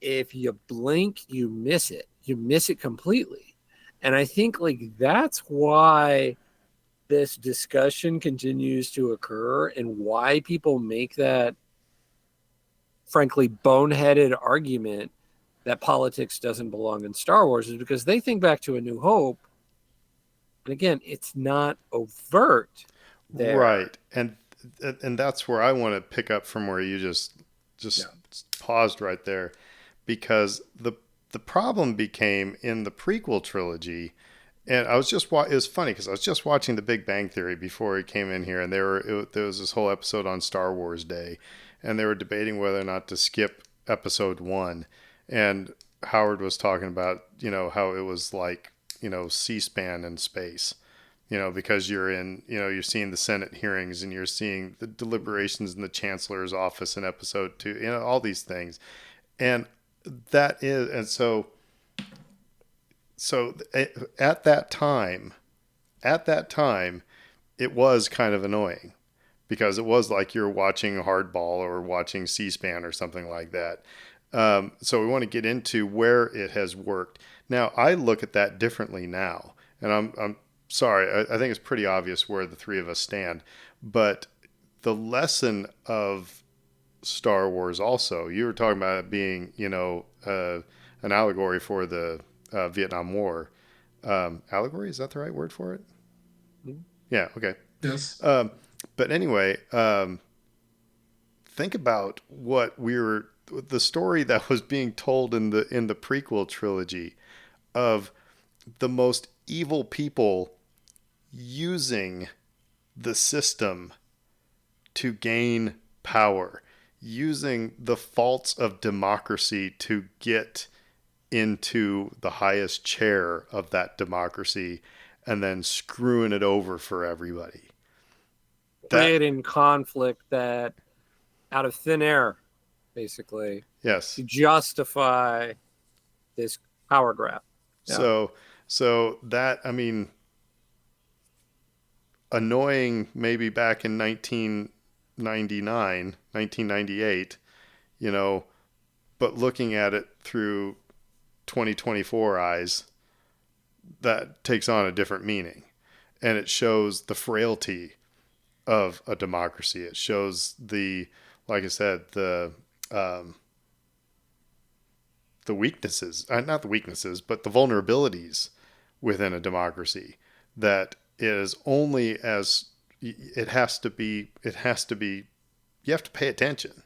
if you blink, you miss it. You miss it completely. And I think like that's why this discussion continues to occur and why people make that frankly boneheaded argument that politics doesn't belong in Star Wars is because they think back to A New Hope. And again, it's not overt there. Right. And that's where I want to pick up from where you just Yeah. paused right there, because the problem became in the prequel trilogy. And I was just it was funny because I was just watching The Big Bang Theory before he came in here, and there was this whole episode on Star Wars Day, and they were debating whether or not to skip episode 1. And Howard was talking about, how it was like, C-SPAN in space, because you're seeing the Senate hearings and you're seeing the deliberations in the Chancellor's office in episode 2, all these things. And so at that time, it was kind of annoying because it was like you're watching Hardball or watching C-SPAN or something like that. So we want to get into where it has worked. Now, I look at that differently now, and I'm sorry. I think it's pretty obvious where the three of us stand, but the lesson of Star Wars also, you were talking about it being, an allegory for the Vietnam War. Allegory, is that the right word for it? Mm-hmm. Yeah. Okay. Yes. But anyway, think about the story that was being told in the prequel trilogy of the most evil people using the system to gain power, using the faults of democracy to get into the highest chair of that democracy, and then screwing it over for everybody. That Creating conflict that out of thin air, basically, yes. to justify this power grab. Yeah. So that, I mean, annoying maybe back in 1999, 1998, but looking at it through 2024 eyes, that takes on a different meaning. And it shows the frailty of a democracy. It shows like I said, um, the weaknesses, not the weaknesses, but the vulnerabilities within a democracy that is only as it has to be, you have to pay attention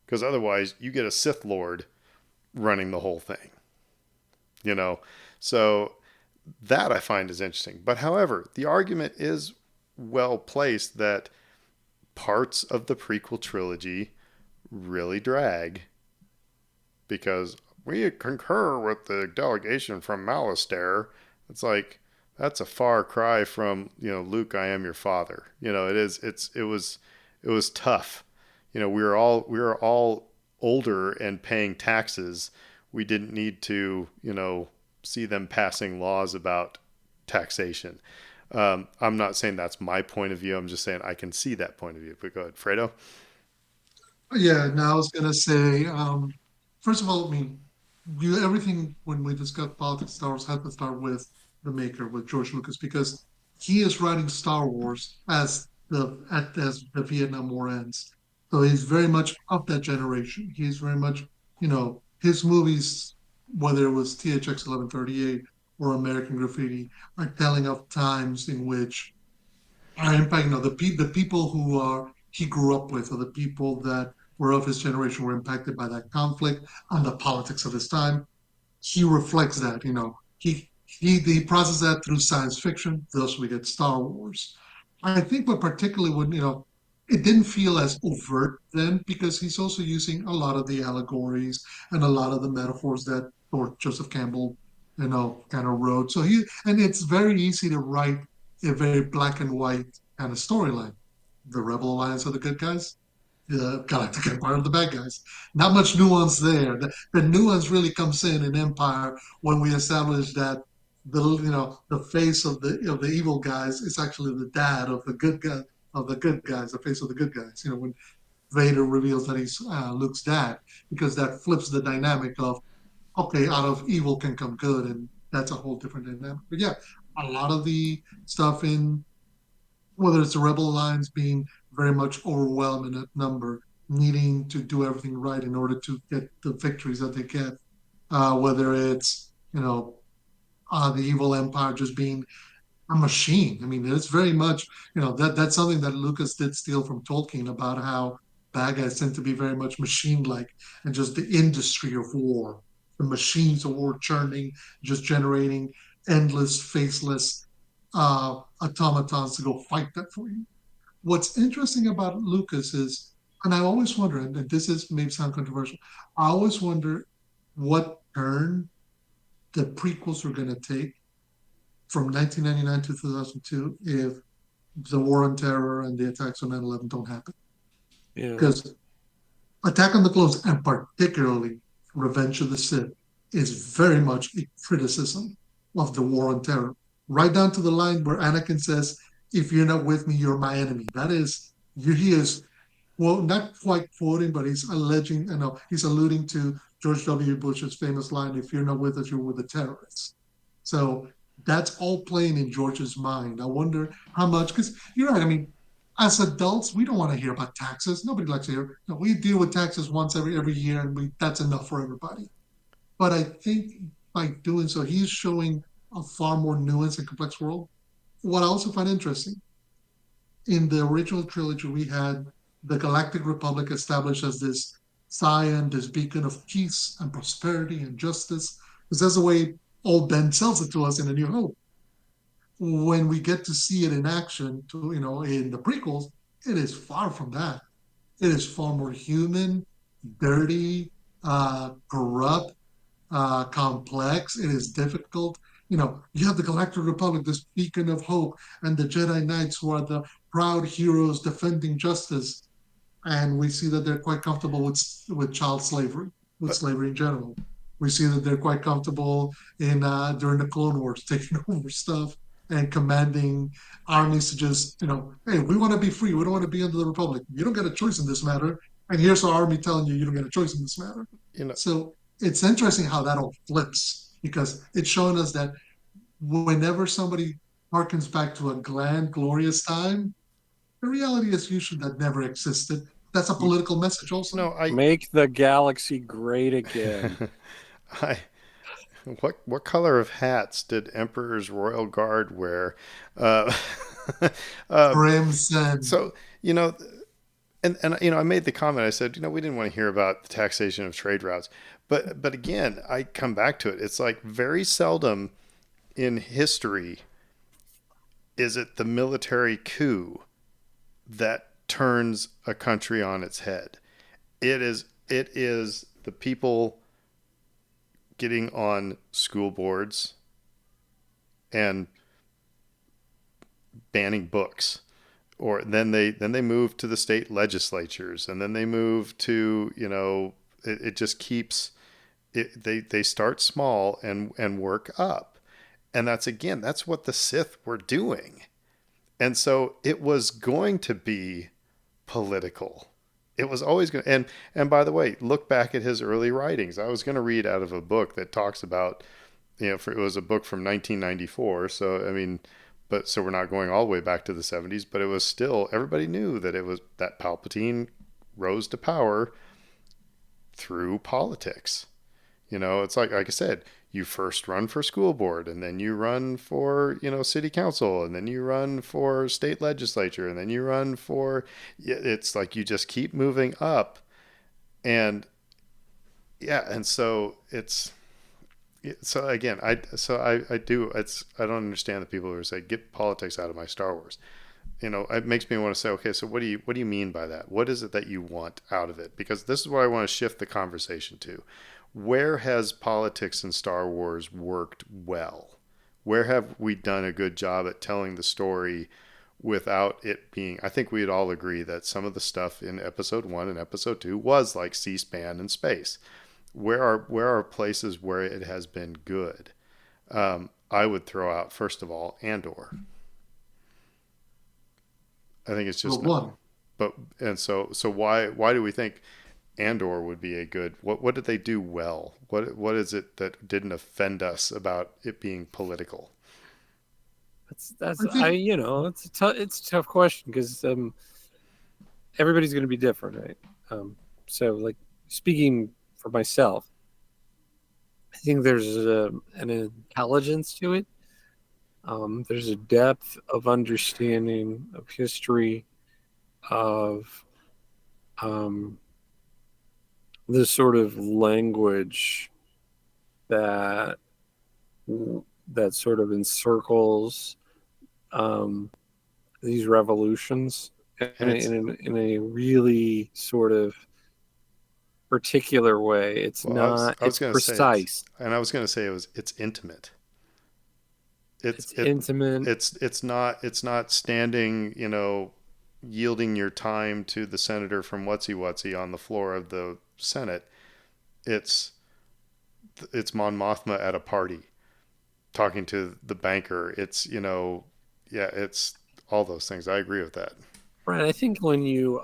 because otherwise you get a Sith Lord running the whole thing, you know? So that I find is interesting. But however, the argument is well placed that parts of the prequel trilogy really drag because we concur with the delegation from Malastare. It's like that's a far cry from Luke, I am your father. It was tough. We were all older and paying taxes. We didn't need to see them passing laws about taxation. I'm not saying that's my point of view. I'm just saying I can see that point of view. But go ahead, Fredo. Yeah, now I was gonna say, first of all, I mean, everything when we discuss politics, Star Wars has to start with the maker, with George Lucas, because he is writing Star Wars as the Vietnam War ends. So he's very much of that generation. He's very much, his movies, whether it was THX 1138 or American Graffiti, are telling of times in which are impacting, the people who are he grew up with, or the people that were of his generation, were impacted by that conflict and the politics of his time. He reflects that. He processes that through science fiction. Thus, we get Star Wars. I think, but particularly when it didn't feel as overt then, because he's also using a lot of the allegories and a lot of the metaphors that Lord Joseph Campbell, kind of wrote. And it's very easy to write a very black and white kind of storyline. The Rebel Alliance are the good guys. the Galactic Empire of the bad guys. Not much nuance there. The nuance really comes in Empire when we establish that the face of the evil guys is actually the dad of the good guy of the good guys, the face of the good guys. When Vader reveals that he's Luke's dad, because that flips the dynamic of okay, out of evil can come good, and that's a whole different dynamic. But yeah, a lot of the stuff in whether it's the Rebel Alliance being very much overwhelmed in that number, needing to do everything right in order to get the victories that they get, whether it's the evil empire just being a machine. I mean, it's very much, that's something that Lucas did steal from Tolkien about how bad guys tend to be very much machine-like and just the industry of war, the machines of war churning, just generating endless, faceless automatons to go fight that for you. What's interesting about Lucas is, and I always wonder, and this is maybe sound controversial, I always wonder what turn the prequels were going to take from 1999 to 2002 if the War on Terror and the attacks on 9/11 don't happen. Yeah. Because Attack on the Clones, and particularly Revenge of the Sith, is very much a criticism of the War on Terror. Right down to the line where Anakin says, "If you're not with me, you're my enemy." That is, he is, well, not quite quoting, but he's alleging, he's alluding to George W. Bush's famous line, "If you're not with us, you're with the terrorists." So that's all playing in George's mind. I wonder how much, because you're right. I mean, as adults, we don't want to hear about taxes. Nobody likes to hear. No, we deal with taxes once every year, and that's enough for everybody. But I think by doing so, he's showing a far more nuanced and complex world. What I also find interesting in the original trilogy, we had the Galactic Republic established as this scion, this beacon of peace and prosperity and justice, because that's the way old Ben sells it to us in A New Hope. When we get to see it in action, in the prequels, it is far from that. It is far more human, dirty, corrupt, complex. It is difficult. You have the Galactic Republic, this beacon of hope, and the Jedi Knights who are the proud heroes defending justice. And we see that they're quite comfortable with child slavery, with But slavery in general. We see that they're quite comfortable in during the Clone Wars, taking over stuff and commanding armies to just, hey, we want to be free. We don't want to be under the Republic. You don't get a choice in this matter. And here's our army telling you don't get a choice in this matter. you know, So it's interesting how that all flips because it's showing us that whenever somebody harkens back to a grand, glorious time, the reality is usually that never existed. That's a you political message also. know, I, Make the galaxy great again. I, what color of hats did Emperor's Royal Guard wear? Uh, um, Crimson. so you know, and I made the comment. I said, we didn't want to hear about the taxation of trade routes, but again, I come back to it. It's like very seldom in history is it the military coup that turns a country on its head. It is the people getting on school boards and banning books, or then they move to the state legislatures, and then they move to it just keeps it, they start small and work up, and that's what the Sith were doing. And so it was going to be political. It was always going to, and by the way, look back at his early writings. I was going to read out of a book that talks about, it was a book from 1994. So, I mean, but so we're not going all the way back to the 70s, but it was still, everybody knew that it was that Palpatine rose to power through politics. It's like I said, you first run for school board, and then you run for, city council, and then you run for state legislature, and then you run for, it's like you just keep moving up. And yeah, and so so again, I do, I don't understand the people who say, get politics out of my Star Wars. It makes me want to say, okay, so what do you mean by that? What is it that you want out of it? Because this is what I want to shift the conversation to. Where has politics in Star Wars worked well? Where have we done a good job at telling the story without it being. I think we'd all agree that some of the stuff in episode 1 and episode 2 was like C-SPAN and space. Where are places where it has been good? I would throw out, first of all, Andor. I think it's Well, just not, one, but and so why do we think Andor would be a good? What did they do well? What is it that didn't offend us about it being political? That's I think it's a tough question because everybody's going to be different, right? So like speaking for myself, I think there's an intelligence to it. There's a depth of understanding of history, of um, the sort of language that that sort of encircles um, these revolutions And it's in a really sort of particular way. It's well, not. I was It's going to say it's, precise. and I was going to say it's intimate. It's It's it intimate. it's not standing, yielding your time to the senator from whatsy whatsy on the floor of the Senate. It's it's Mon Mothma at a party talking to the banker. Yeah, it's all those things. I agree with that. Right. I think when you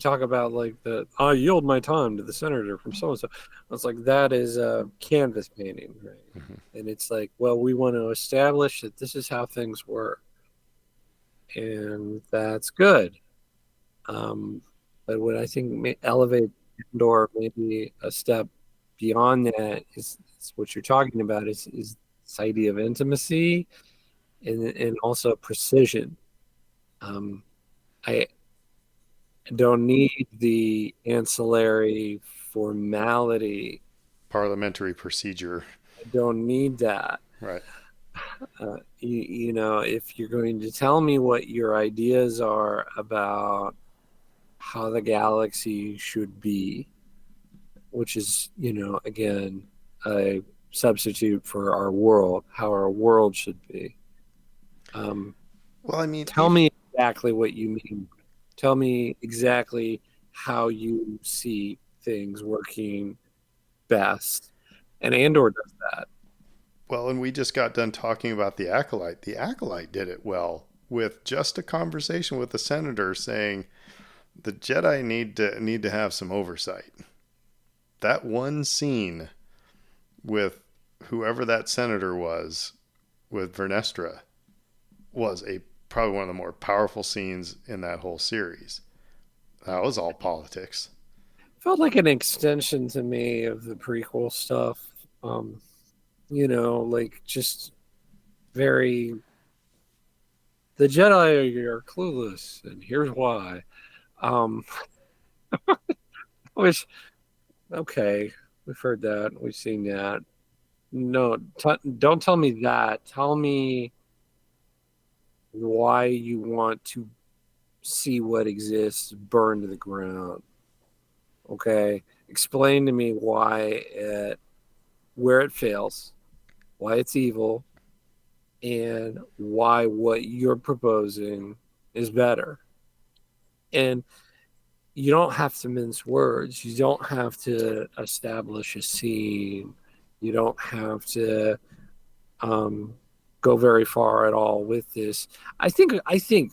talk about like I yield my time to the senator from so and so, it's like that is a canvas painting, right? Mm-hmm. And it's like, well, we want to establish that this is how things work, and that's good. But what I think may elevate Andor maybe a step beyond that is what you're talking about is this idea of intimacy and also precision. Um, I don't need the ancillary formality. Parliamentary procedure, I don't need that. right? If you're going to tell me what your ideas are about how the galaxy should be, which is, again, a substitute for our world, how our world should be. Um, Well, I mean, Tell even me exactly what you mean. Tell me exactly how you see things working best. And Andor does that. well, and we just got done talking about the Acolyte. The Acolyte did it well with just a conversation with the senator saying the Jedi need to have some oversight. That one scene with whoever that senator was with Vernestra was a probably one of the more powerful scenes in that whole series. That was all politics. Felt like an extension to me of the prequel stuff. Like just very the Jedi are clueless, and here's why. Um, which okay, we've heard that, we've seen that. No, don't tell me that. Tell me why you want to see what exists burn to the ground. Okay, explain to me where it fails, why it's evil, and why what you're proposing is better. And you don't have to mince words. You don't have to establish a scene. You don't have to um, go very far at all with this. I think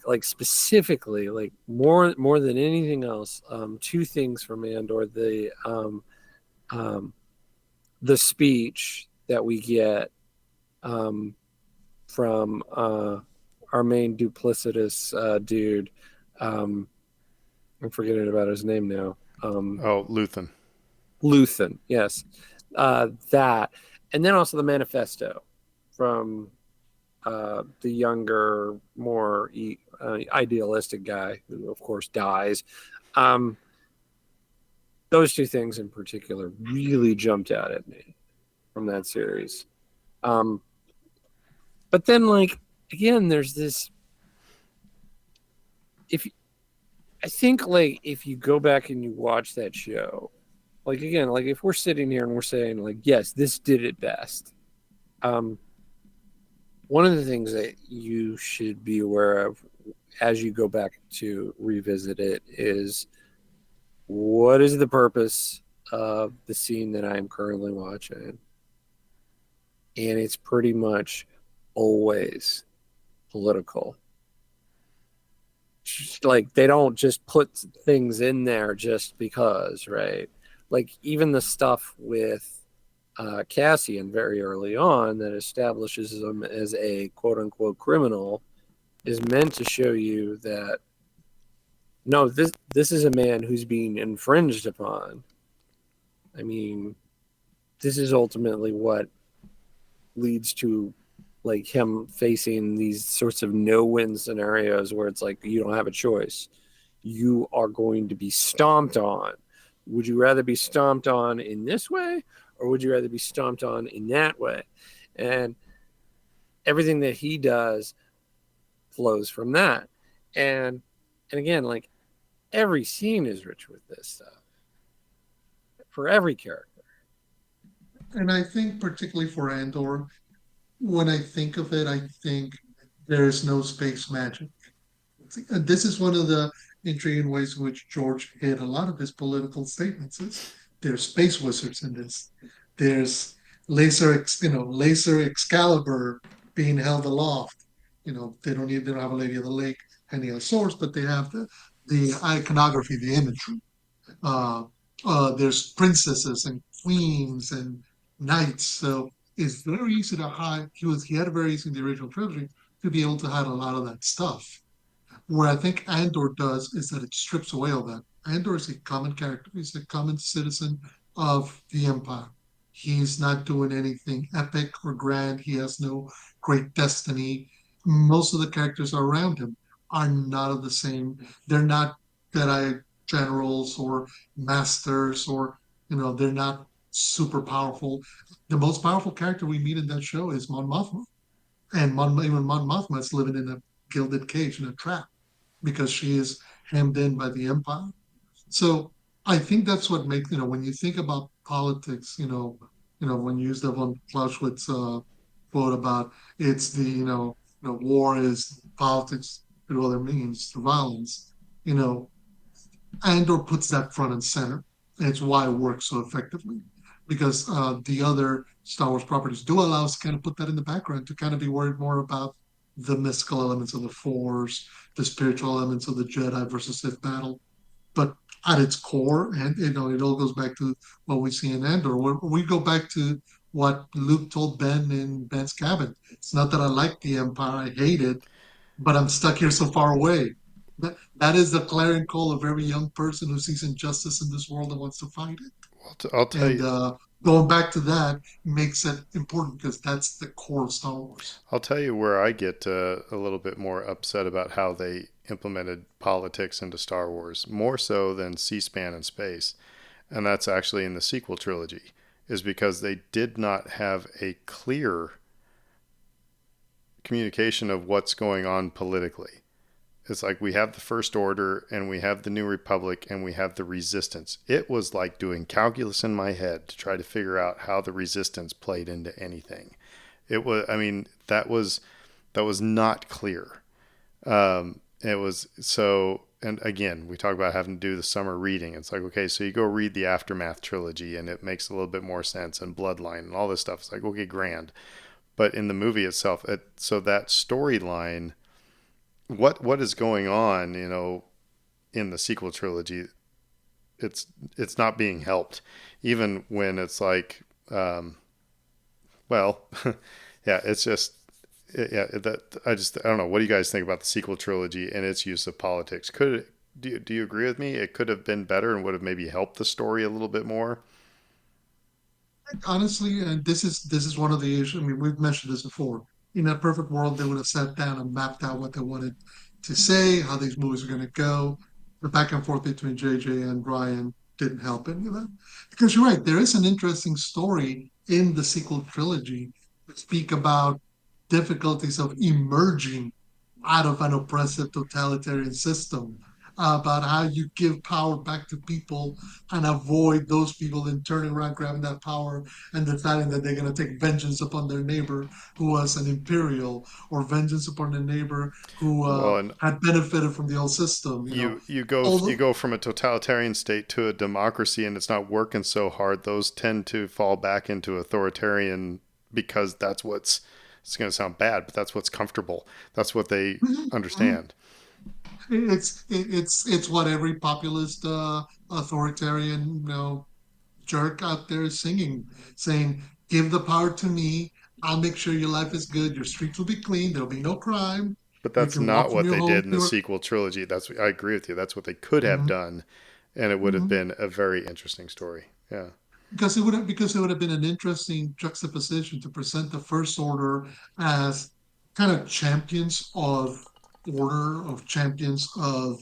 like specifically, like more than anything else, two things from Andor: um, the speech that we get um, from our main duplicitous dude. Um, I'm forgetting about his name now. Oh, Luthen. Luthen, yes, that, and then also the manifesto from the younger, more idealistic guy who, of course, dies. Um, those two things in particular really jumped out at me from that series. Um, but then, like again, there's this. If I think, like, if you go back and you watch that show, like again, like if we're sitting here and we're saying, like, yes, this did it best. Um, one of the things that you should be aware of as you go back to revisit it is what is the purpose of the scene that I'm currently watching? And it's pretty much always political. Like they don't just put things in there just because, right? Like even the stuff with Cassian very early on that establishes him as a quote unquote criminal is meant to show you that no, this is a man who's being infringed upon. I mean, this is ultimately what leads to like him facing these sorts of no-win scenarios where it's like you don't have a choice. You are going to be stomped on. Would you rather be stomped on in this way or would you rather be stomped on in that way? And everything that he does flows from that. And again, like every scene is rich with this stuff for every character. And I think particularly for Andor, when I think of it, I think there is no space magic. This is one of the intriguing ways in which George hit a lot of his political statements. Is there's space wizards in this. There's laser Excalibur being held aloft. They don't have a Lady of the Lake handing out swords, but they have the iconography, the imagery. Uh, there's princesses and queens and knights. So it's very easy to hide. He had a very easy in the original trilogy to be able to hide a lot of that stuff. Where I think Andor does is that it strips away all that. Andor is a common character. He's a common citizen of the Empire. He's not doing anything epic or grand. He has no great destiny. Most of the characters around him are not of the same. They're not Jedi generals or masters, or they're not super powerful. The most powerful character we meet in that show is Mon Mothma, and even Mon Mothma is living in a gilded cage in a trap because she is hemmed in by the empire. So I think that's what makes when you think about politics, when you use the von Clausewitz quote about it's war is politics through other means, through violence. You know, Andor puts that front and center. And it's why it works so effectively. Because the other Star Wars properties do allow us to kind of put that in the background to kind of be worried more about the mystical elements of the Force, the spiritual elements of the Jedi versus Sith battle. But at its core, and it all goes back to what we see in Andor. We go back to what Luke told Ben in Ben's cabin. It's not that I like the Empire, I hate it, but I'm stuck here so far away. That is the clarion call of every young person who sees injustice in this world and wants to fight it. I'll tell And you. going back to that makes it important because that's the core of Star Wars. I'll tell you where I get a little bit more upset about how they implemented politics into Star Wars, more so than C-SPAN and space, and that's actually in the sequel trilogy, is because they did not have a clear communication of what's going on politically. It's like we have the First Order and we have the New Republic and we have the Resistance. It was like doing calculus in my head to try to figure out how the Resistance played into anything. It was, I mean, that was not clear. It was so, and again, we talk about having to do the summer reading. It's like, okay, so you go read the Aftermath trilogy and it makes a little bit more sense, and Bloodline and all this stuff. It's like, okay, grand. But in the movie itself, so that storyline, what is going on, in the sequel trilogy, it's it's not being helped, even when it's like, well, yeah, it's just yeah, that I don't know. What do you guys think about the sequel trilogy and its use of politics? Do you agree with me? It could have been better and would have maybe helped the story a little bit more. Honestly, and this is one of the issues. I mean, we've mentioned this before. In a perfect world, they would have sat down and mapped out what they wanted to say, how these movies are going to go. The back and forth between JJ and Ryan didn't help any of that. Because you're right, there is an interesting story in the sequel trilogy to speak about difficulties of emerging out of an oppressive totalitarian system. about how you give power back to people and avoid those people then turning around, grabbing that power, and deciding that they're going to take vengeance upon their neighbor who was an imperial, or vengeance upon their neighbor who Well, and had benefited from the old system. you All go from a totalitarian state to a democracy, and it's not working so hard. Those tend to fall back into authoritarian because that's what's. It's going to sound bad, but that's what's comfortable. That's what they the understand. it's what every populist authoritarian jerk out there is singing, saying, "Give the power to me. I'll make sure your life is good. Your streets will be clean. There'll be no crime. But You that's can walk not from what your they home did in the to." sequel trilogy. That's I agree with you. That's what they could have Mhm, done, and it would have mhm. been a very interesting story. Yeah. Because it would have been an interesting juxtaposition to present the First Order as kind of champions of order, of champions of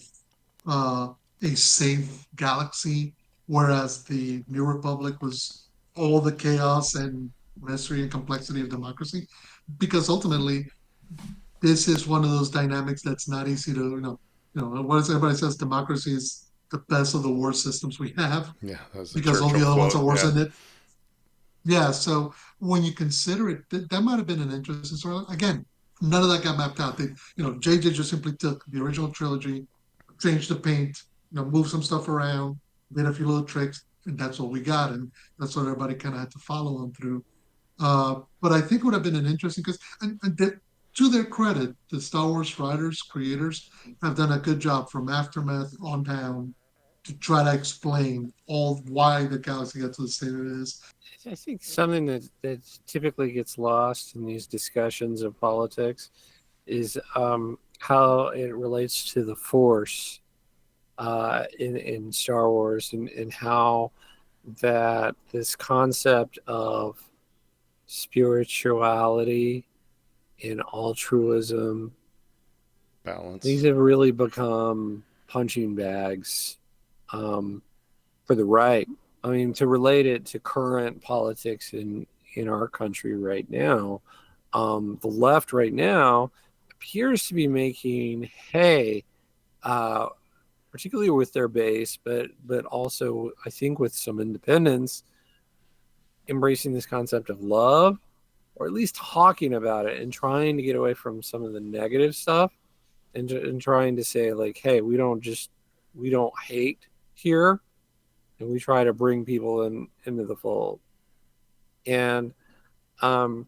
uh, a safe galaxy, whereas the New Republic was all the chaos and mystery and complexity of democracy. Because ultimately, this is one of those dynamics that's not easy to, what is everybody says democracy is the best of the worst systems we have Yeah, that was a because all Churchill the other ones quote. are worse Yeah. than it. Yeah, so when you consider it, that might have been an interesting story. Again, none of that got mapped out. JJ just simply took the original trilogy, changed the paint, moved some stuff around, did a few little tricks, and that's what we got. And that's what everybody kind of had to follow him through. But I think it would have been an interesting because, to their credit, the Star Wars writers, creators have done a good job from Aftermath on down to try to explain all why the galaxy got to the state it is. I think something that typically gets lost in these discussions of politics is how it relates to the Force in Star Wars, and how that this concept of spirituality and altruism, these Balance. have really become punching bags um, for the right. I mean, to relate it to current politics in our country right now, the left right now appears to be making hay, uh, particularly with their base, but also I think with some independents, embracing this concept of love, or at least talking about it and trying to get away from some of the negative stuff, and trying to say like, hey, we don't hate here, and we try to bring people into the fold. And um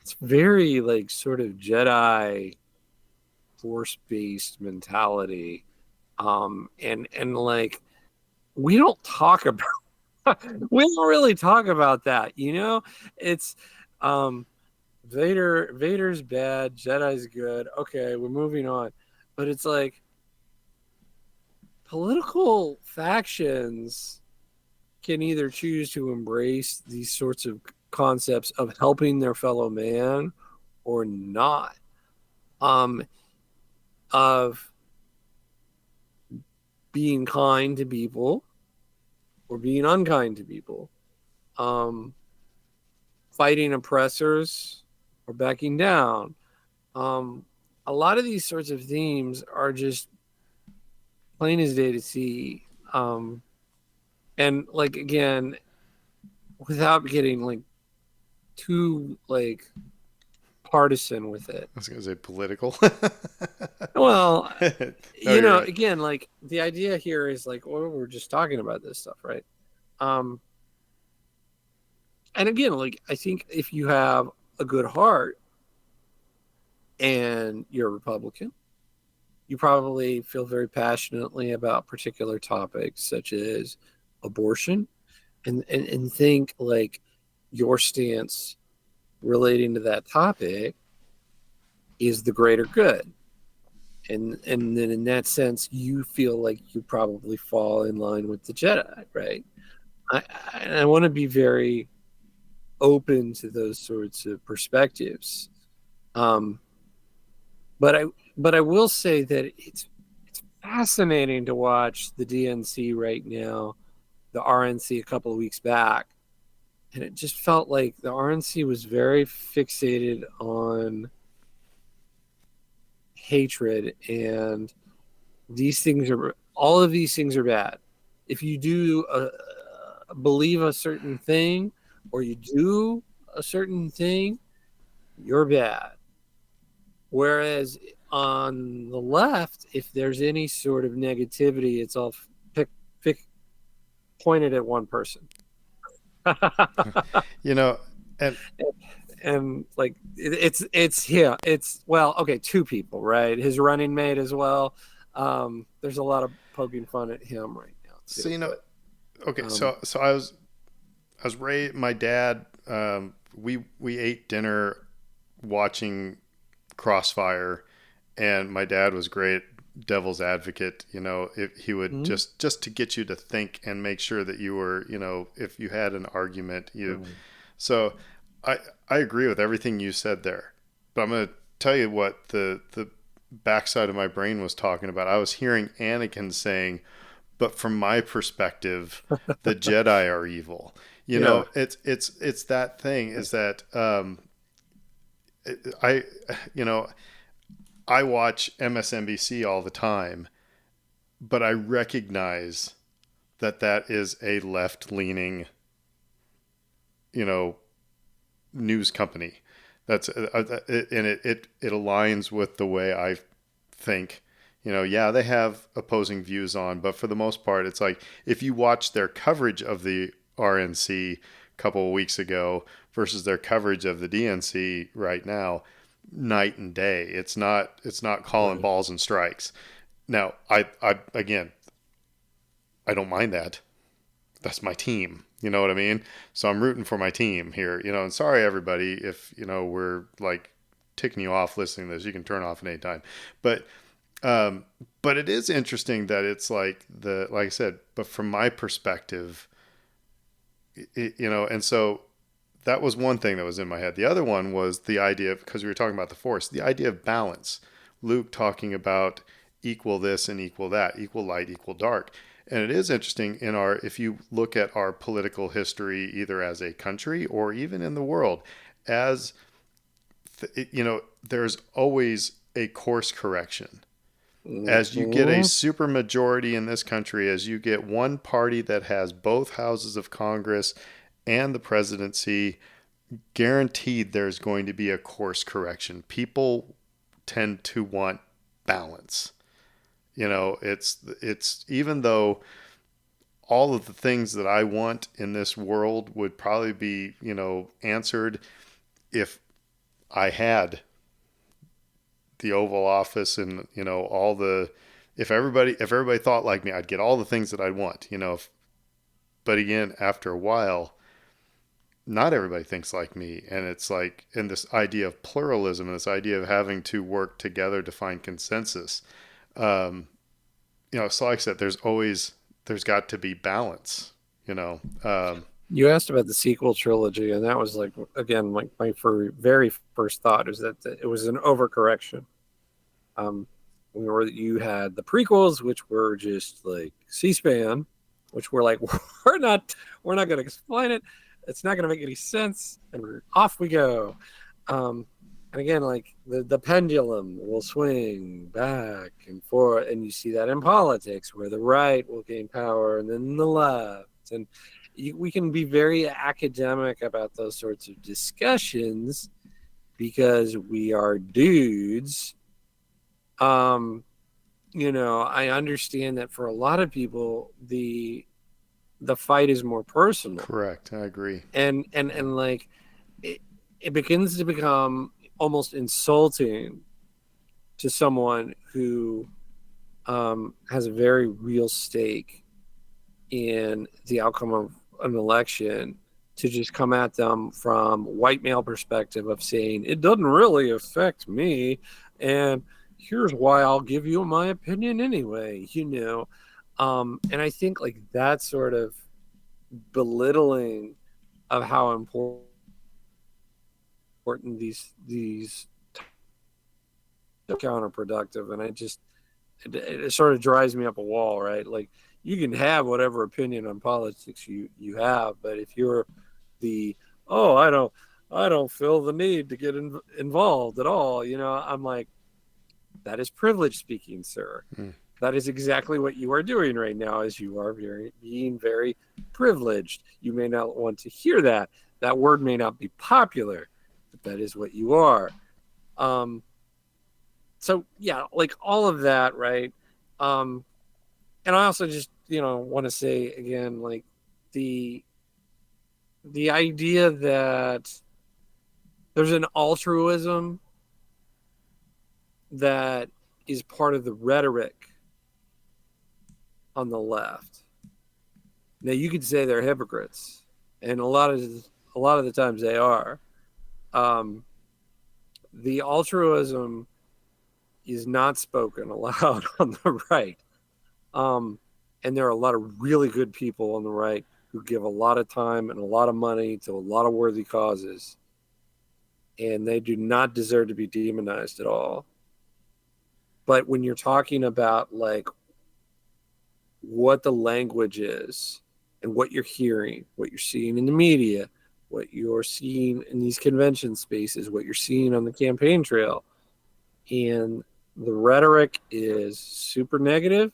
it's very like sort of Jedi force based mentality. And like, we don't talk about we don't really talk about that, it's um Vader's bad, Jedi's good. Okay, we're moving on. But it's like political factions can either choose to embrace these sorts of concepts of helping their fellow man or not. Um, of being kind to people or being unkind to people. Um, fighting oppressors or backing down. Um, a lot of these sorts of themes are just plain as day to see. And like, again, without getting like too like partisan with it. I was going to say political. Well, No, you're right. again, like the idea here is like, well, we're just talking about this stuff, right? Um, and again, like I think if you have a good heart and you're a Republican, you probably feel very passionately about particular topics such as abortion, and think like your stance relating to that topic is the greater good. And then in that sense, you feel like you probably fall in line with the Jedi, right? I want to be very open to those sorts of perspectives. Um, but I will say that it's fascinating to watch the DNC right now, the RNC a couple of weeks back, and it just felt like the RNC was very fixated on hatred and all of these things are bad. If you believe a certain thing, or you do a certain thing, you're bad. Whereas on the left, if there's any sort of negativity, it's all pick, pick pointed at one person. You know, and And like it's well, okay, two people, right? His running mate as well. There's a lot of poking fun at him right now so too. okay, Um, so I was raised. My dad. We ate dinner watching Crossfire, and my dad was great devil's advocate. If he would mhm. just to get you to think and make sure that you were, if you had an argument, you. Right. So, I I agree with everything you said there, but I'm going to tell you what the backside of my brain was talking about. I was hearing Anakin saying, but from my perspective, the Jedi are evil. Yeah. It's that thing is that I you know I watch MSNBC all the time, but I recognize that that is a left leaning you know news company. That's and it aligns with the way I think. Yeah, they have opposing views on, but for the most part, it's like if you watch their coverage of the RNC a couple of weeks ago versus their coverage of the DNC right now, night and day. It's not calling Right. balls and strikes. Now, I again, I don't mind that. That's my team. You know what I mean? So I'm rooting for my team here. And sorry everybody if we're like ticking you off listening to this. You can turn off at any time. But um, but it is interesting that it's like I said. But from my perspective, and so that was one thing that was in my head. The other one was the idea of, because we were talking about the Force, the idea of balance. Luke talking about equal this and equal that, equal light, equal dark. And it is interesting if you look at our political history, either as a country or even in the world, as there's always a course correction. As you get a Mhm. super majority in this country, as you get one party that has both houses of Congress and the presidency, guaranteed there's going to be a course correction. People tend to want balance. It's even though all of the things that I want in this world would probably be, answered if I had the Oval Office and, all the if everybody thought like me, I'd get all the things that I'd want, but again, after a while, not everybody thinks like me, and it's like, and this idea of pluralism and this idea of having to work together to find consensus. um so like I said, there's got to be balance. you know um You asked about the sequel trilogy, and that was like again, like my very first thought is that it was an overcorrection. Um, you had the prequels, which were just like C-SPAN, which were like we're not going to explain it. It's not going to make any sense, and off we go. Um, and again, like the pendulum will swing back and forth, and you see that in politics, where the right will gain power, and then the left, and we can be very academic about those sorts of discussions because we are dudes. um I understand that for a lot of people the fight is more personal, Correct, I agree. and like it, it begins to become almost insulting to someone who has a very real stake in the outcome of an election, to just come at them from white male perspective of saying it doesn't really affect me, and here's why I'll give you my opinion anyway. And I think like that sort of belittling of how important these counterproductive, and it sort of drives me up a wall, right? Like you can have whatever opinion on politics you have, but if you're the oh I don't feel the need to get involved at all, I'm like, that is privilege speaking, sir. Hmm. That is exactly what you are doing right now, is you are being very privileged. You may not want to hear that. That word may not be popular, but that is what you are. Um, so yeah, like all of that, right? Um, and I also just, want to say again, like the the idea that there's an altruism that is part of the rhetoric on the left. Now you could say they're hypocrites, and a lot of the times they are. Um, the altruism is not spoken aloud on the right, um, and there are a lot of really good people on the right who give a lot of time and a lot of money to a lot of worthy causes, and they do not deserve to be demonized at all. But when you're talking about like what the language is and what you're hearing, what you're seeing in the media, what you're seeing in these convention spaces, what you're seeing on the campaign trail. And the rhetoric is super negative,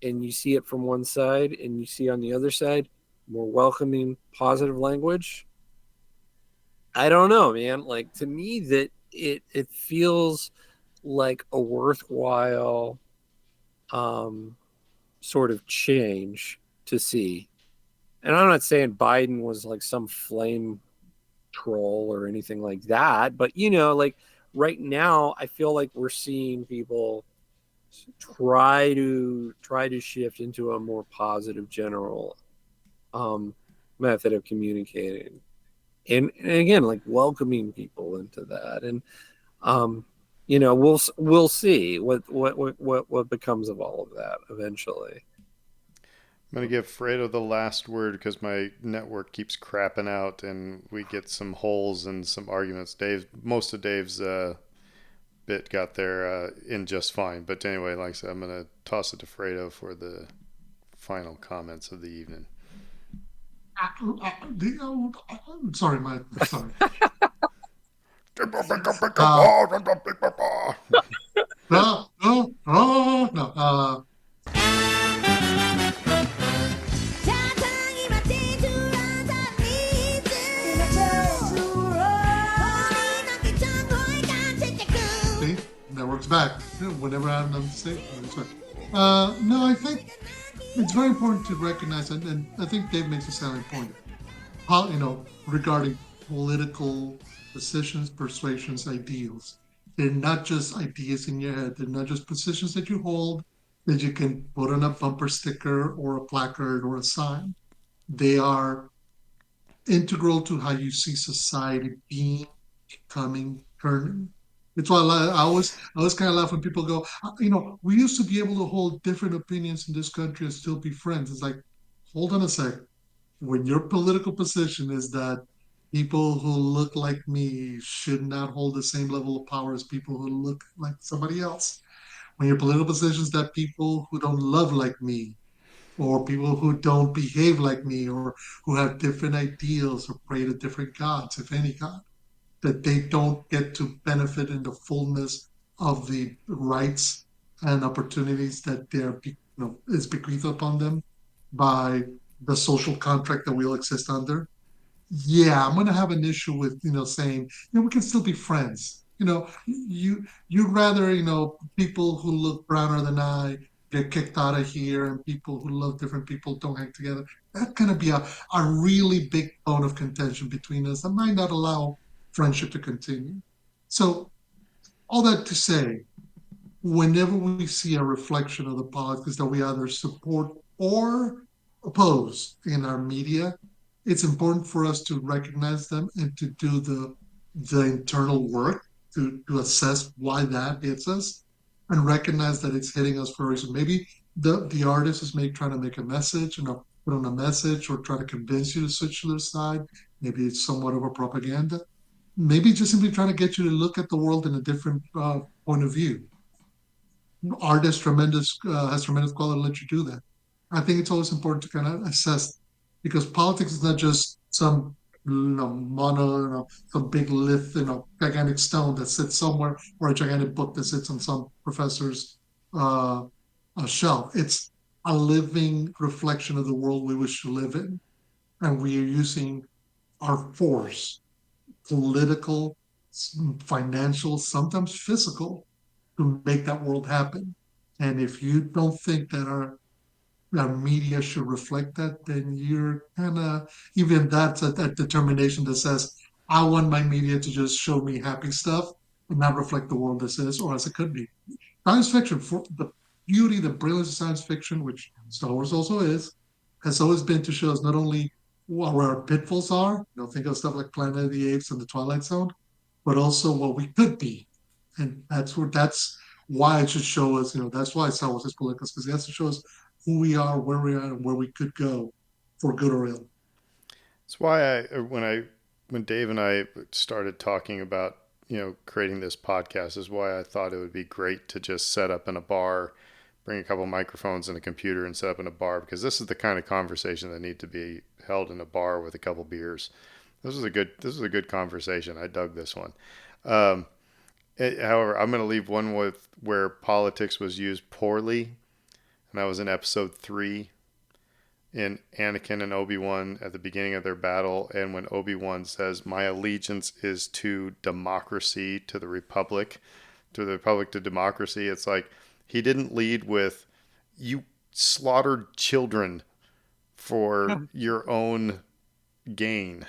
and you see it from one side, and you see on the other side more welcoming, positive language. I don't know, man. Like to me, that it feels like a worthwhile um, sort of change to see. And I'm not saying Biden was like some flame troll or anything like that, but like right now, I feel like we're seeing people try to shift into a more positive general um, method of communicating, and again, like welcoming people into that, and um, we'll see what becomes of all of that eventually. I'm going to give Fredo the last word because my network keeps crapping out and we get some holes and some arguments. Most of Dave's bit got there in just fine. But anyway, like I said, I'm going to toss it to Fredo for the final comments of the evening. Sorry, Mike. Sorry. No, no, no, no. See, network's back. Whenever I have a mistake, it's back. No, I think it's very important to recognize, and I think Dave makes a salient point. How regarding political positions, persuasions, ideals. They're not just ideas in your head. They're not just positions that you hold that you can put on a bumper sticker or a placard or a sign. They are integral to how you see society being, becoming, turning. It's why I always kind of laugh when people go, we used to be able to hold different opinions in this country and still be friends. It's like, hold on a sec. When your political position is that people who look like me should not hold the same level of power as people who look like somebody else. When your political position is that people who don't love like me or people who don't behave like me or who have different ideals or pray to different gods, if any god, that they don't get to benefit in the fullness of the rights and opportunities that is bequeathed upon them by the social contract that we all exist under. Yeah, I'm gonna have an issue with saying we can still be friends. You'd rather people who look browner than I get kicked out of here, and people who love different people don't hang together. That's gonna be a really big bone of contention between us that might not allow friendship to continue. So all that to say, whenever we see a reflection of the politics that we either support or oppose in our media, it's important for us to recognize them and to do the internal work to assess why that hits us and recognize that it's hitting us for a reason. Maybe the artist is trying to make a message and put on a message or try to convince you to switch to their side. Maybe it's somewhat of a propaganda. Maybe just simply trying to get you to look at the world in a different point of view. Art is tremendous, has tremendous quality to let you do that. I think it's always important to kind of assess because politics is not just some mono, some big gigantic stone that sits somewhere or a gigantic book that sits on some professor's uh, a shell. It's a living reflection of the world we wish to live in, and we are using our force, political, financial, sometimes physical, to make that world happen. And if you don't think that our media should reflect that, then you're kind of, even that's a determination that says, I want my media to just show me happy stuff and not reflect the world as is or as it could be. Science fiction, for the beauty, the brilliance of science fiction, which Star Wars also is, has always been to show us not only where our pitfalls are, think of stuff like Planet of the Apes and the Twilight Zone, but also what we could be. And that's why it should show us, that's why Star Wars is political, because it has to show us who we are, where we are, and where we could go for good or ill. That's why when Dave and I started talking about creating this podcast is why I thought it would be great to just set up in a bar, bring a couple microphones and a computer and set up in a bar, because this is the kind of conversation that need to be held in a bar with a couple beers. This was a good conversation. I dug this one. Um, However, I'm going to leave one with where politics was used poorly, and that was in episode 3 in Anakin and Obi-Wan at the beginning of their battle. And when Obi-Wan says, my allegiance is to democracy, to democracy, it's like he didn't lead with, you slaughtered children for your own gain.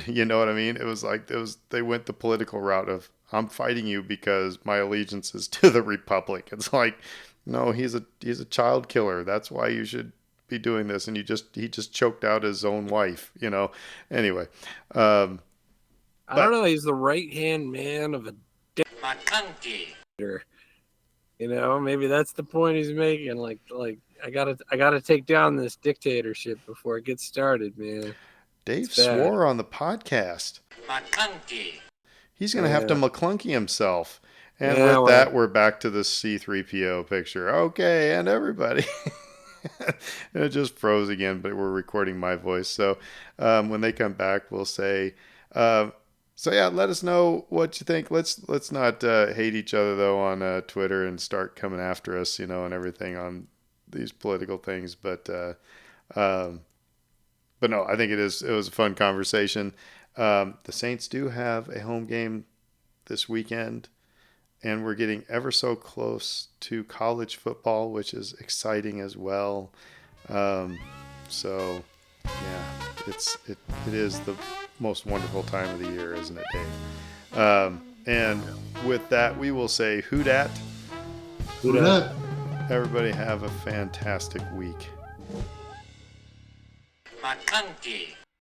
You know what I mean? It was like they went the political route of, I'm fighting you because my allegiance is to the Republic. It's like, no, he's a child killer. That's why you should be doing this. And he just choked out his own wife. Anyway, I don't but know. He's the right hand man of a dictator. Maybe that's the point he's making. Like I gotta take down this dictatorship before it gets started, man. Dave It's bad. swore on the podcast. He's going to have to Yeah. McClunky himself. And Yeah. with Well, that, we're back to the C3PO picture. Okay, and everybody. And it just froze again, but we're recording my voice. So when they come back, we'll say, so yeah, let us know what you think. Let's not hate each other though on Twitter and start coming after us, and everything on these political things. Um, but no, I think it was a fun conversation. The Saints do have a home game this weekend, and we're getting ever so close to college football, which is exciting as well. Um, so, yeah, it is the most wonderful time of the year, isn't it, Dave? And with that, we will say, who dat? Who dat? Everybody have a fantastic week. McConkey.